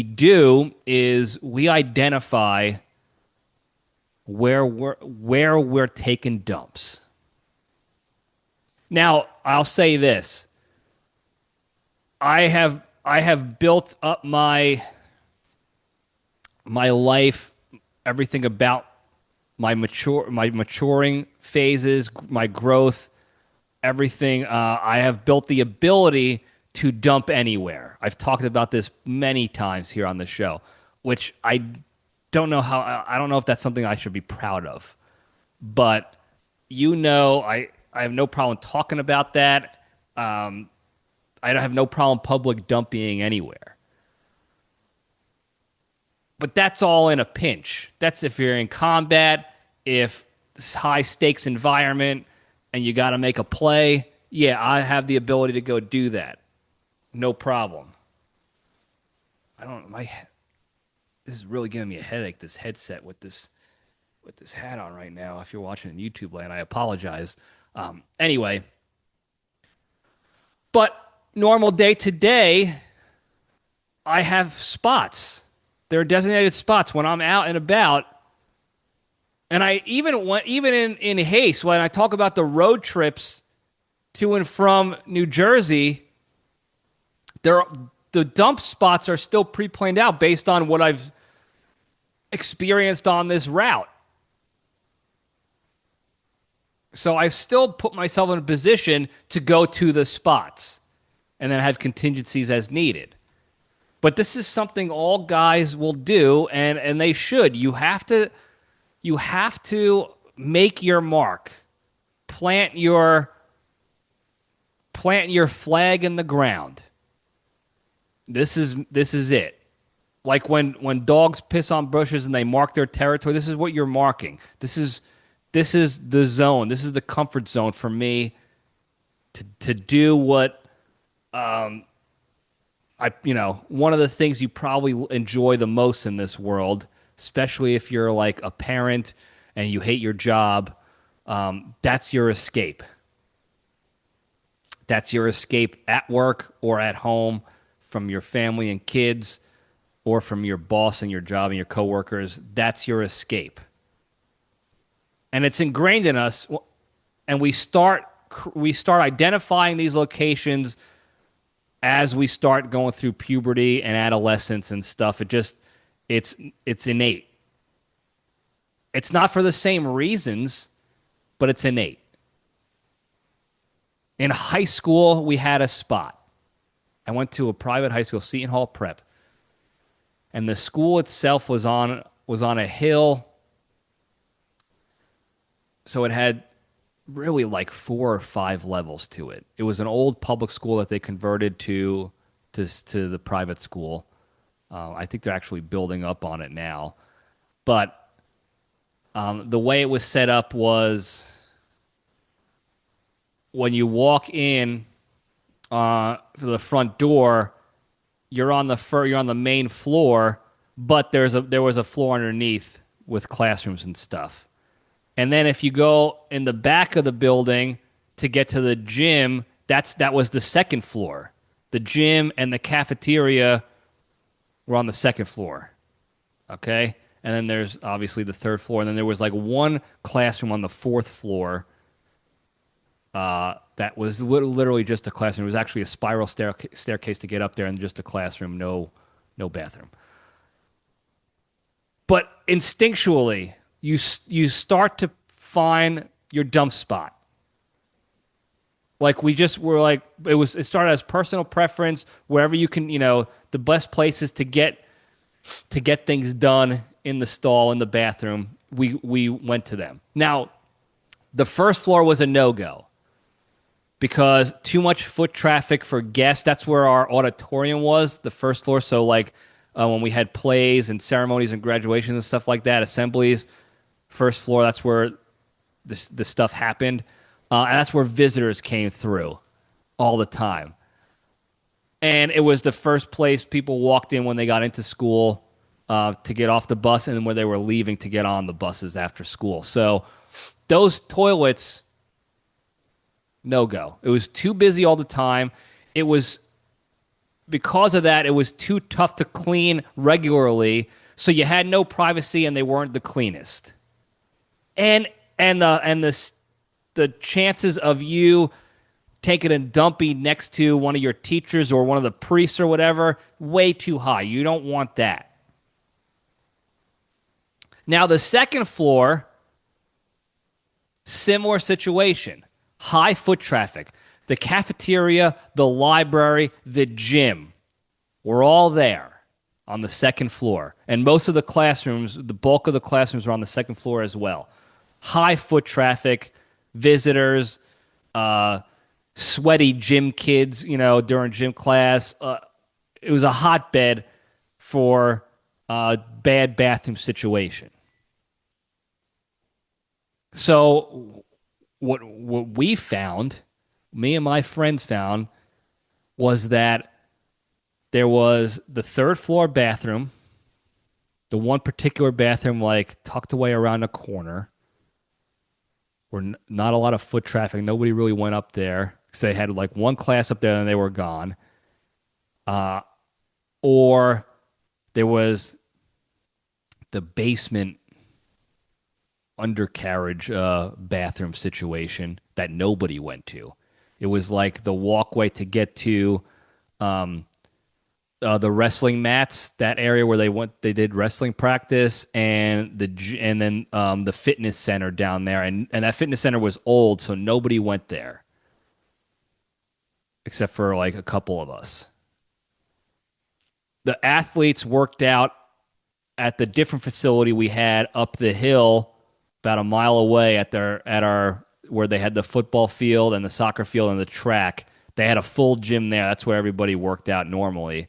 do is we identify where we're taking dumps. Now, I'll say this. I have built up my life, everything about my maturing phases, my growth, everything. I have built the ability to dump anywhere. I've talked about this many times here on the show, which I don't know if that's something I should be proud of. But I have no problem talking about that. I don't have no problem public dumping anywhere. But that's all in a pinch. That's if you're in combat, if it's high stakes environment and you got to make a play. Yeah, I have the ability to go do that. No problem. This is really giving me a headache, this headset with this hat on right now. If you're watching in YouTube land, I apologize. Anyway, but normal day to day, I have spots. There are designated spots when I'm out and about. And I even in haste, when I talk about the road trips to and from New Jersey, the dump spots are still pre-planned out based on what I've experienced on this route. So I've still put myself in a position to go to the spots and then have contingencies as needed. But this is something all guys will do, and they should. You have to You have to make your mark. Plant your flag in the ground. This is it. Like when dogs piss on bushes and they mark their territory, this is what you're marking. This is the zone. This is the comfort zone for me to do what one of the things you probably enjoy the most in this world, especially if you're like a parent and you hate your job, that's your escape. That's your escape at work or at home from your family and kids or from your boss and your job and your coworkers. That's your escape. And it's ingrained in us, and we start identifying these locations as we start going through puberty and adolescence and stuff. It's innate. It's not for the same reasons, but it's innate. In high school, we had a spot. I went to a private high school, Seton Hall Prep, and the school itself was on a hill. So it had really like 4 or 5 levels to it. It was an old public school that they converted to the private school. I think they're actually building up on it now. But the way it was set up was when you walk in to the front door, you're on the main floor, but there was a floor underneath with classrooms and stuff. And then if you go in the back of the building to get to the gym, that was the second floor. The gym and the cafeteria were on the second floor. Okay? And then there's obviously the third floor. And then there was like one classroom on the fourth floor that was literally just a classroom. It was actually a spiral staircase to get up there and just a classroom, no bathroom. But instinctually, you start to find your dump spot. Like it started as personal preference, wherever you can, the best places to get things done in the stall, in the bathroom, we went to them. Now, the first floor was a no-go because too much foot traffic for guests. That's where our auditorium was, the first floor. So like when we had plays and ceremonies and graduations and stuff like that, assemblies, first floor, that's where the stuff happened. And that's where visitors came through all the time. And it was the first place people walked in when they got into school to get off the bus, and then where they were leaving to get on the buses after school. So those toilets, no go. It was too busy all the time. Because of that, it was too tough to clean regularly. So you had no privacy, and they weren't the cleanest. And the chances of you taking a dumpy next to one of your teachers or one of the priests or whatever, way too high. You don't want that. Now, the second floor, similar situation. High foot traffic. The cafeteria, the library, the gym were all there on the second floor. And most of the classrooms, the bulk of the classrooms were on the second floor as well. High foot traffic, visitors, sweaty gym kids, during gym class. It was a hotbed for a bad bathroom situation. So what we found, me and my friends found, was that there was the third floor bathroom, the one particular bathroom like tucked away around a corner, where not a lot of foot traffic. Nobody really went up there because they had like one class up there and they were gone. Or there was the basement undercarriage bathroom situation that nobody went to. It was like the walkway to get to the wrestling mats, that area where they did wrestling practice, and then the fitness center down there, and that fitness center was old, so nobody went there except for like a couple of us. The athletes worked out at the different facility we had up the hill, about a mile away at our where they had the football field and the soccer field and the track. They had a full gym there. That's where everybody worked out normally.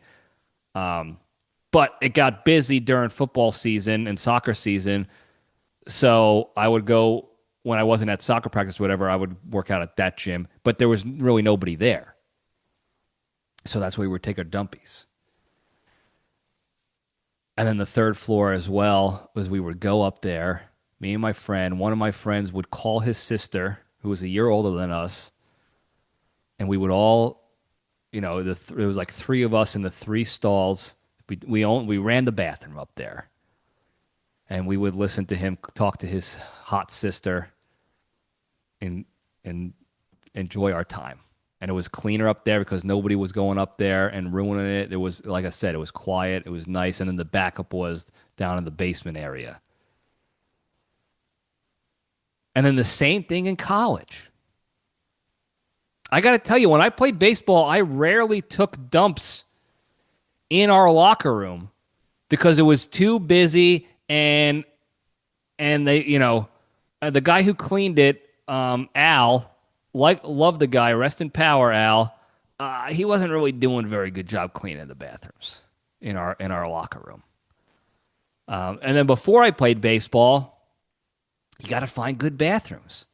But it got busy during football season and soccer season, so I would go when I wasn't at soccer practice or whatever. I would work out at that gym, but there was really nobody there. So that's where we would take our dumpies. And then the third floor as well was we would go up there. Me and my friend, one of my friends would call his sister, who was a year older than us, and we would all, it was like three of us in the three stalls. We ran the bathroom up there, and we would listen to him talk to his hot sister, and enjoy our time. And it was cleaner up there because nobody was going up there and ruining it. It was, like I said, it was quiet. It was nice. And then the backup was down in the basement area. And then the same thing in college. I got to tell you, when I played baseball, I rarely took dumps in our locker room because it was too busy, and they, the guy who cleaned it, Al, loved the guy, rest in power, Al. He wasn't really doing a very good job cleaning the bathrooms in our locker room. And then before I played baseball, you got to find good bathrooms.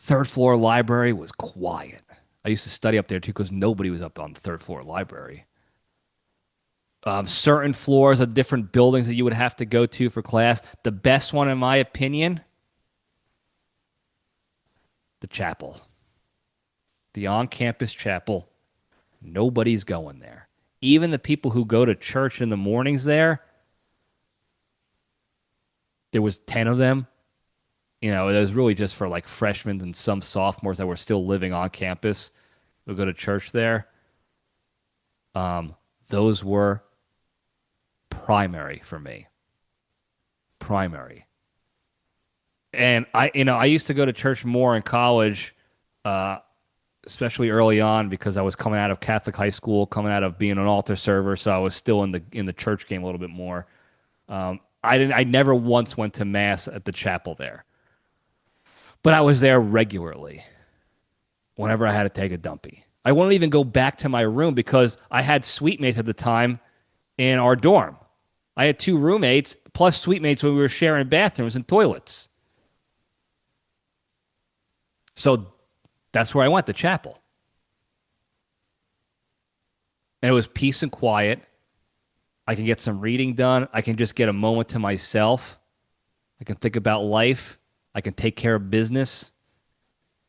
Third floor library was quiet. I used to study up there too because nobody was up on the third floor library. Certain floors of different buildings that you would have to go to for class. The best one, in my opinion, the chapel. The on-campus chapel. Nobody's going there. Even the people who go to church in the mornings there was 10 of them. It was really just for like freshmen and some sophomores that were still living on campus who go to church there. Those were primary for me. Primary. And I used to go to church more in college, especially early on because I was coming out of Catholic high school, coming out of being an altar server, so I was still in the church game a little bit more. I never once went to mass at the chapel there, but I was there regularly. Whenever I had to take a dumpy, I wouldn't even go back to my room because I had suite mates at the time in our dorm. I had 2 roommates plus suite mates when we were sharing bathrooms and toilets. So that's where I went, the chapel. And it was peace and quiet. I can get some reading done. I can just get a moment to myself. I can think about life. I can take care of business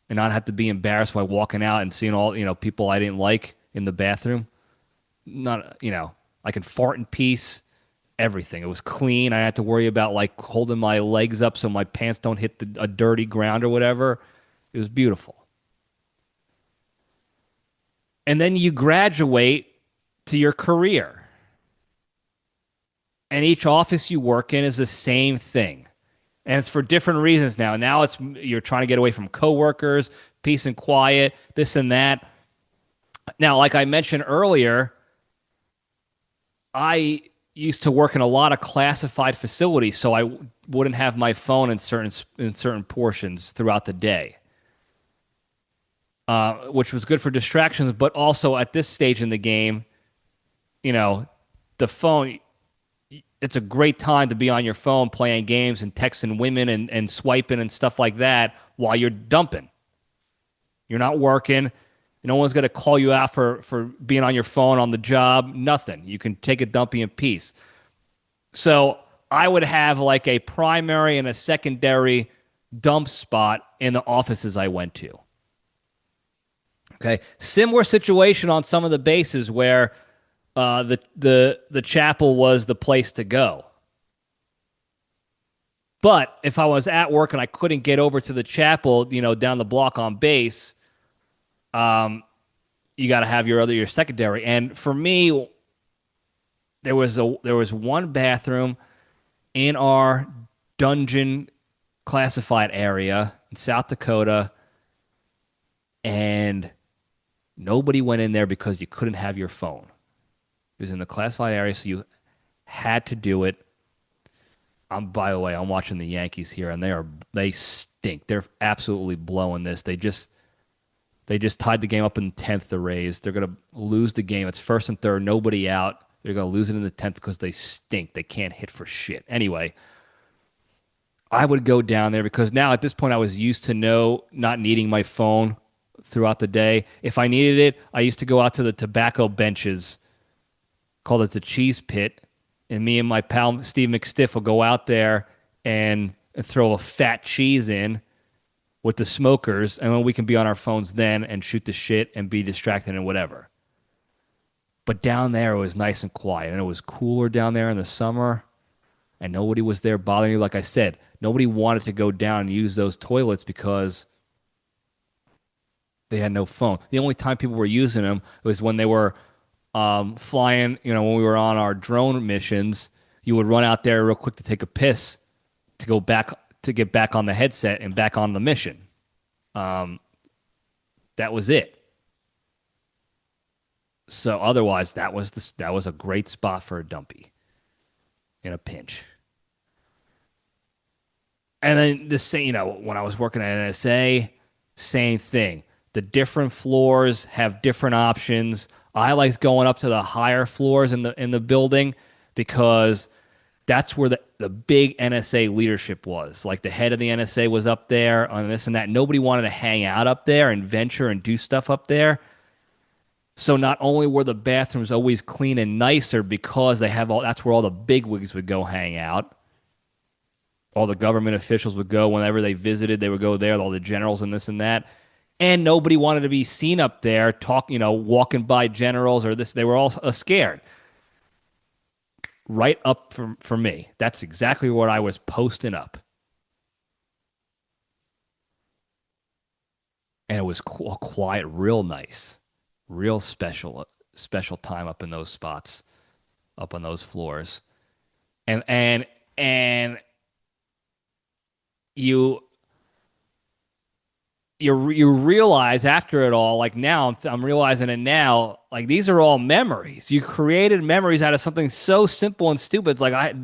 and not have to be embarrassed by walking out and seeing all, people I didn't like in the bathroom. I can fart in peace. Everything. It was clean. I didn't have to worry about like holding my legs up so my pants don't hit a dirty ground or whatever. It was beautiful. And then you graduate to your career. And each office you work in is the same thing. And it's for different reasons now. Now you're trying to get away from coworkers, peace and quiet, this and that. Now, like I mentioned earlier, I used to work in a lot of classified facilities, so I wouldn't have my phone in certain portions throughout the day, which was good for distractions. But also at this stage in the game, the phone, it's a great time to be on your phone playing games and texting women and swiping and stuff like that while you're dumping. You're not working. No one's going to call you out for being on your phone on the job. Nothing. You can take a dumpy in peace. So I would have like a primary and a secondary dump spot in the offices I went to. Okay. Similar situation on some of the bases where the chapel was the place to go. But if I was at work and I couldn't get over to the chapel, down the block on base, you got to have your secondary. And for me, there was one bathroom in our dungeon classified area in South Dakota, and nobody went in there because you couldn't have your phone. It was in the classified area, so you had to do it By the way, I'm watching the Yankees here, and they stink. They're absolutely blowing this. They just tied the game up in the 10th. The Rays. They're gonna lose the game. It's first and third, nobody out. They're gonna lose it in the 10th because they stink. They can't hit for shit. Anyway, I would go down there because now at this point I was used to not needing my phone throughout the day. If I needed it, I used to go out to the tobacco benches, called it the cheese pit, and me and my pal Steve McStiff will go out there and throw a fat cheese in with the smokers, and then we can be on our phones then and shoot the shit and be distracted and whatever. But down there it was nice and quiet, and it was cooler down there in the summer, and nobody was there bothering you. Like I said, nobody wanted to go down and use those toilets because they had no phone. The only time people were using them was when they were flying, when we were on our drone missions. You would run out there real quick to take a piss, to get back on the headset and back on the mission. That was it. So otherwise, that was a great spot for a dumpy in a pinch. And then the same, when I was working at NSA, same thing. The different floors have different options. I like going up to the higher floors in the building because that's where the big NSA leadership was. Like the head of the NSA was up there on this and that. Nobody wanted to hang out up there and venture and do stuff up there. So not only were the bathrooms always clean and nicer because that's where all the bigwigs would go hang out. All the government officials would go whenever they visited. They would go there, all the generals and this and that. And nobody wanted to be seen up there walking by generals or this. They were all scared. Right up for me. That's exactly what I was posting up. And it was quiet, real nice, real special time up in those spots, up on those floors. And you realize after it all, like now I'm realizing it now, like these are all memories. You created memories out of something so simple and stupid. It's like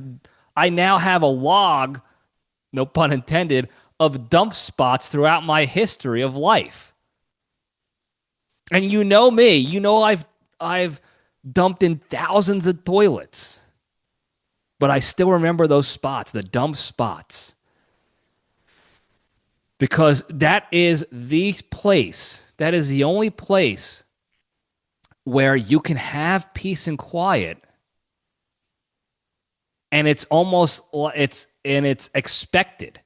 I now have a log, no pun intended, of dump spots throughout my history of life. And you know me, I've dumped in thousands of toilets. But I still remember those spots, the dump spots. Because that is the only place where you can have peace and quiet, and it's expected.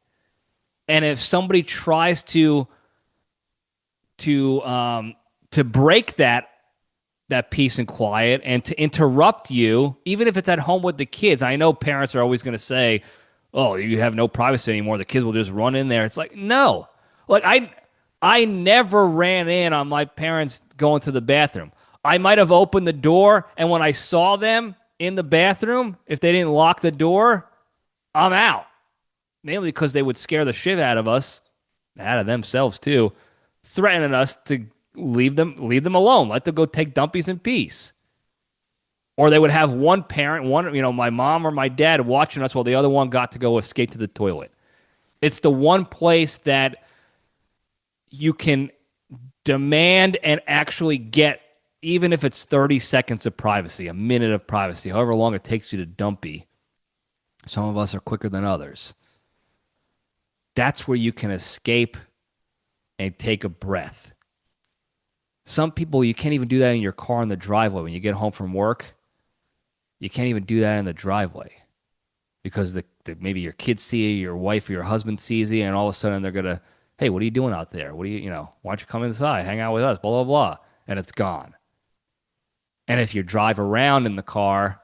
And if somebody tries to break that peace and quiet and to interrupt you, even if it's at home with the kids, I know parents are always going to say, oh, you have no privacy anymore. The kids will just run in there. It's like, no. Like, I never ran in on my parents going to the bathroom. I might have opened the door, and when I saw them in the bathroom, if they didn't lock the door, I'm out. Mainly because they would scare the shit out of us, out of themselves too, threatening us to leave them alone. Let them go take dumpies in peace. Or they would have one parent, my mom or my dad watching us while the other one got to go escape to the toilet. It's the one place that you can demand and actually get, even if it's 30 seconds of privacy, a minute of privacy, however long it takes you to dumpy. Some of us are quicker than others. That's where you can escape and take a breath. Some people, you can't even do that in your car in the driveway when you get home from work. You can't even do that in the driveway because maybe your kids see you, your wife or your husband sees you, and all of a sudden they're going to, hey, what are you doing out there? Why don't you come inside, hang out with us, blah, blah, blah, and it's gone. And if you drive around in the car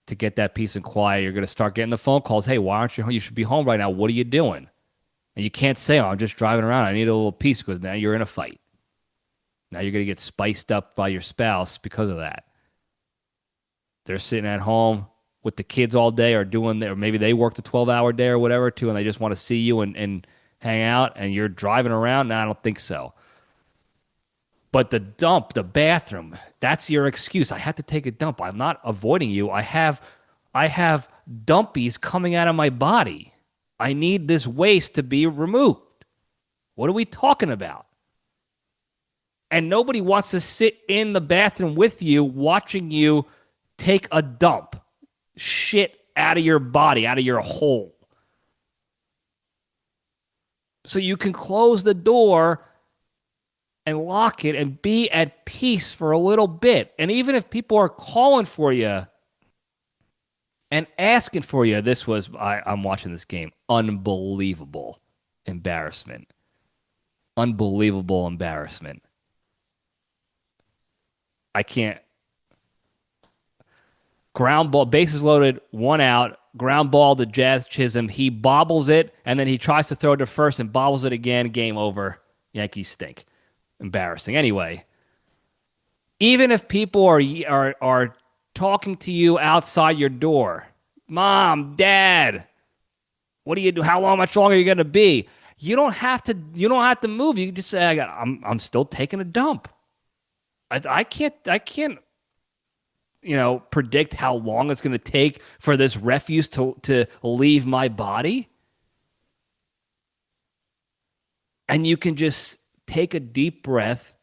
to get that peace and quiet, you're going to start getting the phone calls, hey, why aren't you home? You should be home right now. What are you doing? And you can't say, oh, I'm just driving around. I need a little peace because now you're in a fight. Now you're going to get spiced up by your spouse because of that. They're sitting at home with the kids all day or maybe they worked a 12-hour day or whatever too, and they just want to see you and hang out, and you're driving around? No, I don't think so. But the bathroom, that's your excuse. I have to take a dump. I'm not avoiding you. I have I have dumpies coming out of my body. I need this waste to be removed. What are we talking about? And nobody wants to sit in the bathroom with you watching you take a dump, shit out of your body, out of your hole. So you can close the door and lock it and be at peace for a little bit. And even if people are calling for you and asking for you, I'm watching this game. Unbelievable embarrassment. Unbelievable embarrassment. I can't. Ground ball, bases loaded, one out. Ground ball to Jazz Chisholm. He bobbles it, and then he tries to throw it to first and bobbles it again. Game over. Yankees stink. Embarrassing. Anyway, even if people are talking to you outside your door, Mom, Dad, what do you do? How much longer are you gonna be? You don't have to move. You can just say, I'm still taking a dump. I can't predict how long it's going to take for this refuse to leave my body. And you can just take a deep breath,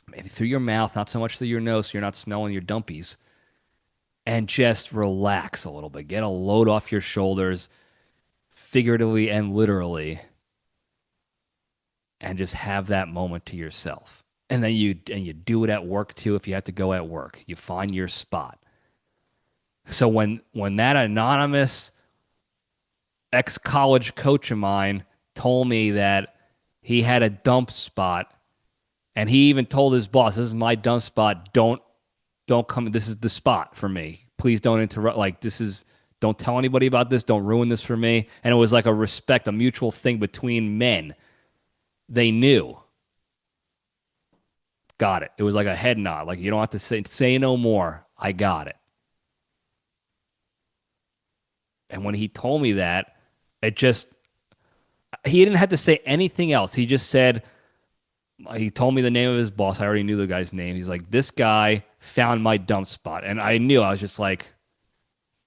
maybe through your mouth, not so much through your nose, so you're not smelling your dumpies, and just relax a little bit. Get a load off your shoulders, figuratively and literally, and just have that moment to yourself. And then you do it at work too. If you have to go at work, you find your spot. So when that anonymous ex-college coach of mine told me that he had a dump spot, and he even told his boss, "This is my dump spot. Don't come. This is the spot for me. Please don't interrupt. Don't tell anybody about this. Don't ruin this for me." And it was like a mutual thing between men. They knew. Got it. It was like a head nod. Like, you don't have to say no more. I got it. And when he told me that, he didn't have to say anything else. He just said, he told me the name of his boss. I already knew the guy's name. He's like, "This guy found my dump spot." And I knew. I was just like,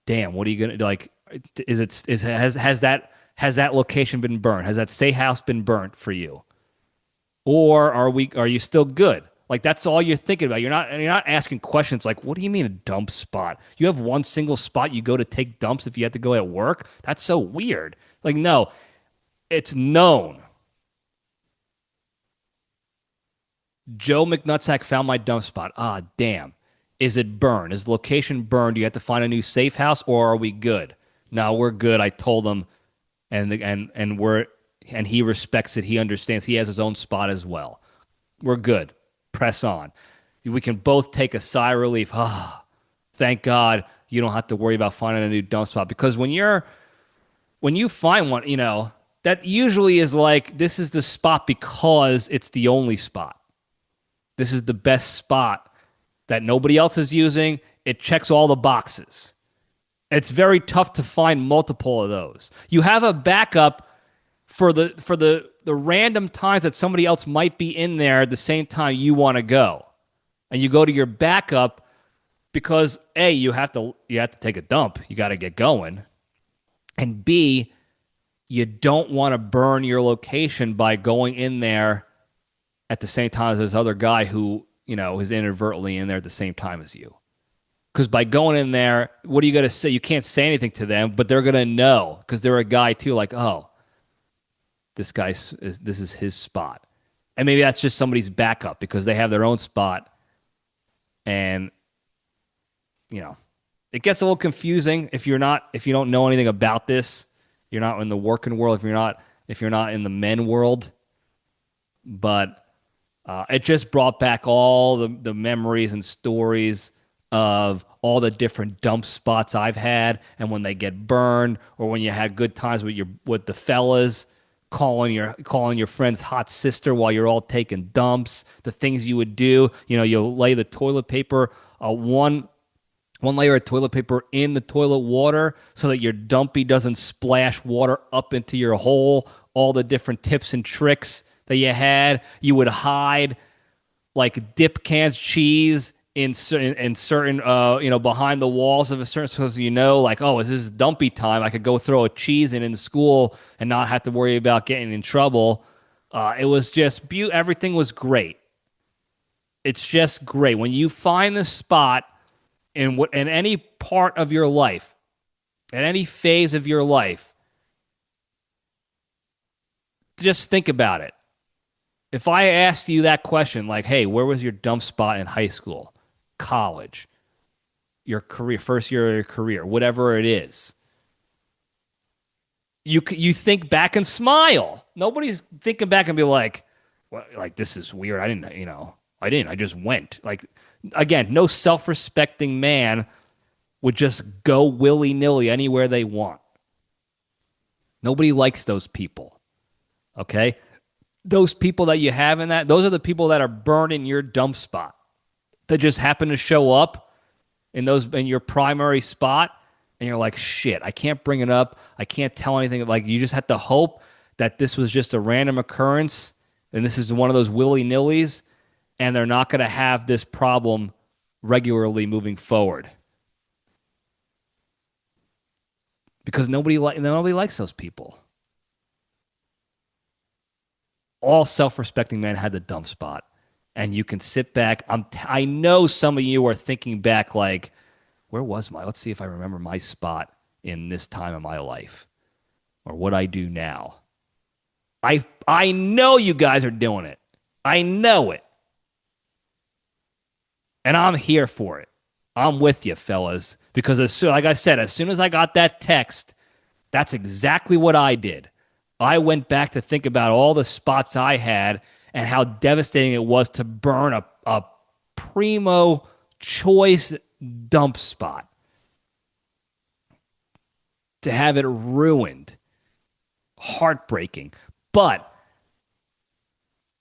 damn, what are you going to do? Like, has that location been burned? Has that safe house been burnt for you? Or are you still good? Like, that's all you're thinking about. You're not asking questions like, what do you mean a dump spot? You have one single spot you go to take dumps if you have to go at work? That's so weird. Like, no, it's known. Joe McNutsack found my dump spot. Ah, damn. Is it burned? Is the location burned? Do you have to find a new safe house, or are we good? No, we're good. I told him, and he respects it. He understands. He has his own spot as well. We're good. Press on. We can both take a sigh of relief. Ah, thank God you don't have to worry about finding a new dump spot. Because when you find one, that usually is like, this is the spot because it's the only spot. This is the best spot that nobody else is using. It checks all the boxes. It's very tough to find multiple of those. You have a backup for the random times that somebody else might be in there at the same time you want to go. And you go to your backup because A, you have to take a dump. You got to get going. And B, you don't want to burn your location by going in there at the same time as this other guy who, is inadvertently in there at the same time as you. Because by going in there, what are you going to say? You can't say anything to them, but they're going to know because they're a guy too, like, oh, this is his spot. And maybe that's just somebody's backup because they have their own spot. And, it gets a little confusing if you don't know anything about this. You're not in the working world, if you're not in the men world. But it just brought back all the memories and stories of all the different dump spots I've had, and when they get burned, or when you had good times with the fellas, calling your friend's hot sister while you're all taking dumps. The things you would do, you'll lay the toilet paper, one layer of toilet paper in the toilet water so that your dumpy doesn't splash water up into your hole. All the different tips and tricks that you had. You would hide like dip cans cheese in certain behind the walls of a certain so like, oh, is this dumpy time? I could go throw a cheese in school and not have to worry about getting in trouble. It was just everything was great. It's just great when you find the spot in any part of your life, at any phase of your life. Just think about it. If I asked you that question, like, hey, where was your dump spot in high school, college, your career, first year of your career, whatever it is, you think back and smile. Nobody's thinking back and be like, well, like, this is weird. I didn't. I just went. Like, again, no self-respecting man would just go willy-nilly anywhere they want. Nobody likes those people. Okay? Those people that you have in that, those are the people that are burning your dump spot. That just happen to show up in your primary spot, and you're like, shit, I can't bring it up. I can't tell anything. Like, you just have to hope that this was just a random occurrence, and this is one of those willy-nillys, and they're not going to have this problem regularly moving forward. Because nobody likes those people. All self-respecting men had the dump spot. And you can sit back. I know some of you are thinking back like, where was let's see if I remember my spot in this time of my life. Or what I do now. I know you guys are doing it. I know it. And I'm here for it. I'm with you, fellas. Because like I said, as soon as I got that text, that's exactly what I did. I went back to think about all the spots I had and how devastating it was to burn a primo choice dump spot. To have it ruined. Heartbreaking. But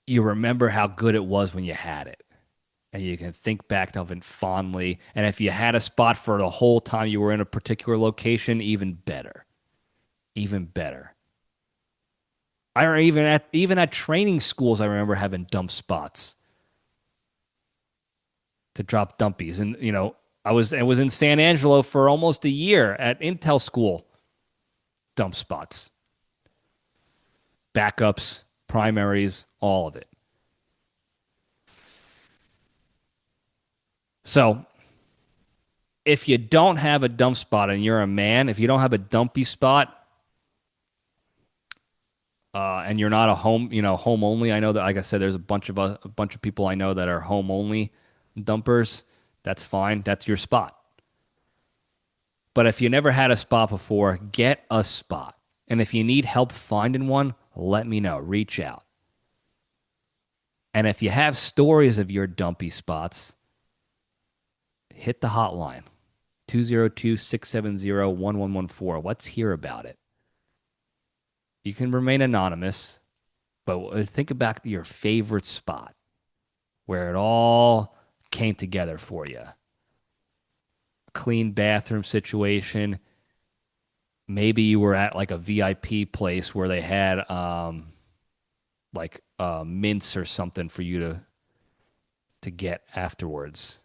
you remember how good it was when you had it. And you can think back of it fondly. And if you had a spot for the whole time you were in a particular location, even better. Even better. Even at training schools, I remember having dump spots to drop dumpies. And, I was in San Angelo for almost a year at Intel school. Dump spots. Backups, primaries, all of it. So, if you don't have a dump spot and you're a man, if you don't have a dumpy spot, and you're not a home only. I know that, like I said, there's a bunch of people I know that are home only dumpers. That's fine. That's your spot. But if you never had a spot before, get a spot. And if you need help finding one, let me know. Reach out. And if you have stories of your dumpy spots, hit the hotline. 202-670-1114. Let's hear about it. You can remain anonymous, but think about your favorite spot where it all came together for you. Clean bathroom situation. Maybe you were at like a VIP place where they had mints or something for you to get afterwards.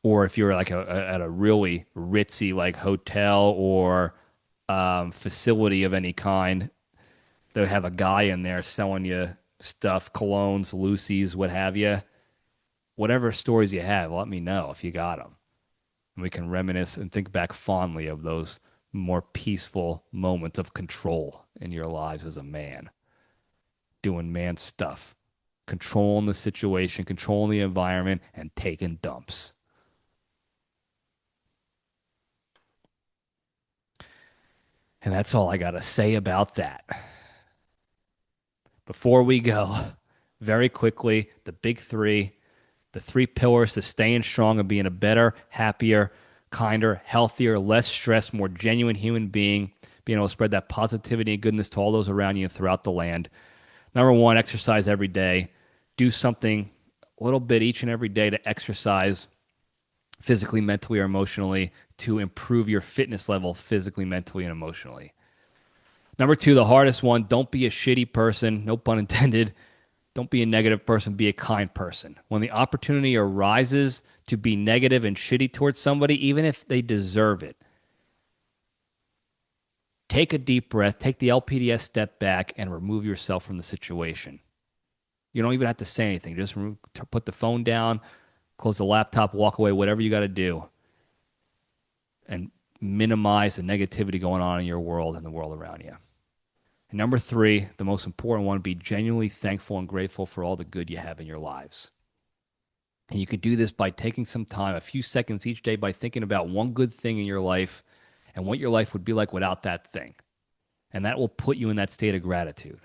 Or if you're like at a really ritzy like hotel or facility of any kind, they'll have a guy in there selling you stuff, colognes, Lucy's, what have you. Whatever stories you have, let me know if you got them. And we can reminisce and think back fondly of those more peaceful moments of control in your lives as a man. Doing man stuff. Controlling the situation, controlling the environment, and taking dumps. And that's all I got to say about that. Before we go, very quickly, the big three, the three pillars to staying strong and being a better, happier, kinder, healthier, less stressed, more genuine human being, being able to spread that positivity and goodness to all those around you and throughout the land. Number one, exercise every day. Do something a little bit each and every day to exercise physically, mentally, or emotionally to improve your fitness level physically, mentally, and emotionally. Number two, the hardest one, don't be a shitty person, no pun intended. Don't be a negative person, be a kind person. When the opportunity arises to be negative and shitty towards somebody, even if they deserve it, take a deep breath, take the LPDS step back, and remove yourself from the situation. You don't even have to say anything. Just put the phone down, close the laptop, walk away, whatever you got to do, and minimize the negativity going on in your world and the world around you. And number 3, the most important one, be genuinely thankful and grateful for all the good you have in your lives. And you could do this by taking some time, a few seconds each day, by thinking about one good thing in your life and what your life would be like without that thing. And that will put you in that state of gratitude.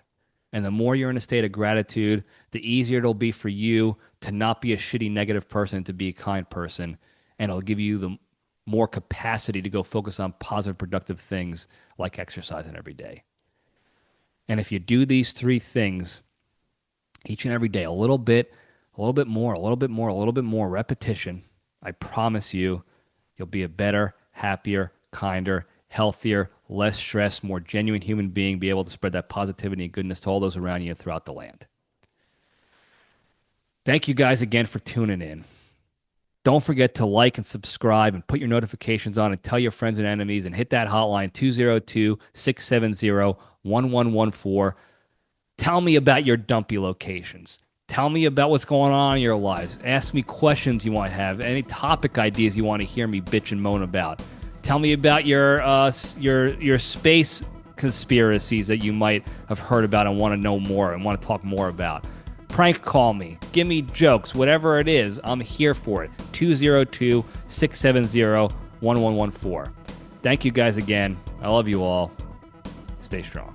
And the more you're in a state of gratitude, the easier it'll be for you to not be a shitty negative person, to be a kind person. And it'll give you the more capacity to go focus on positive, productive things like exercising every day. And if you do these 3 things each and every day, a little bit more, a little bit more, a little bit more repetition, I promise you, you'll be a better, happier, kinder, healthier, less stressed, more genuine human being, be able to spread that positivity and goodness to all those around you throughout the land. Thank you guys again for tuning in. Don't forget to like and subscribe and put your notifications on and tell your friends and enemies and hit that hotline 202-670-1114. Tell me about your dumpy locations. Tell me about what's going on in your lives. Ask me questions you might have, any topic ideas you want to hear me bitch and moan about. Tell me about your space conspiracies that you might have heard about and want to know more and want to talk more about. Prank call me. Give me jokes. Whatever it is, I'm here for it. 202-670-1114. Thank you guys again. I love you all. Stay strong.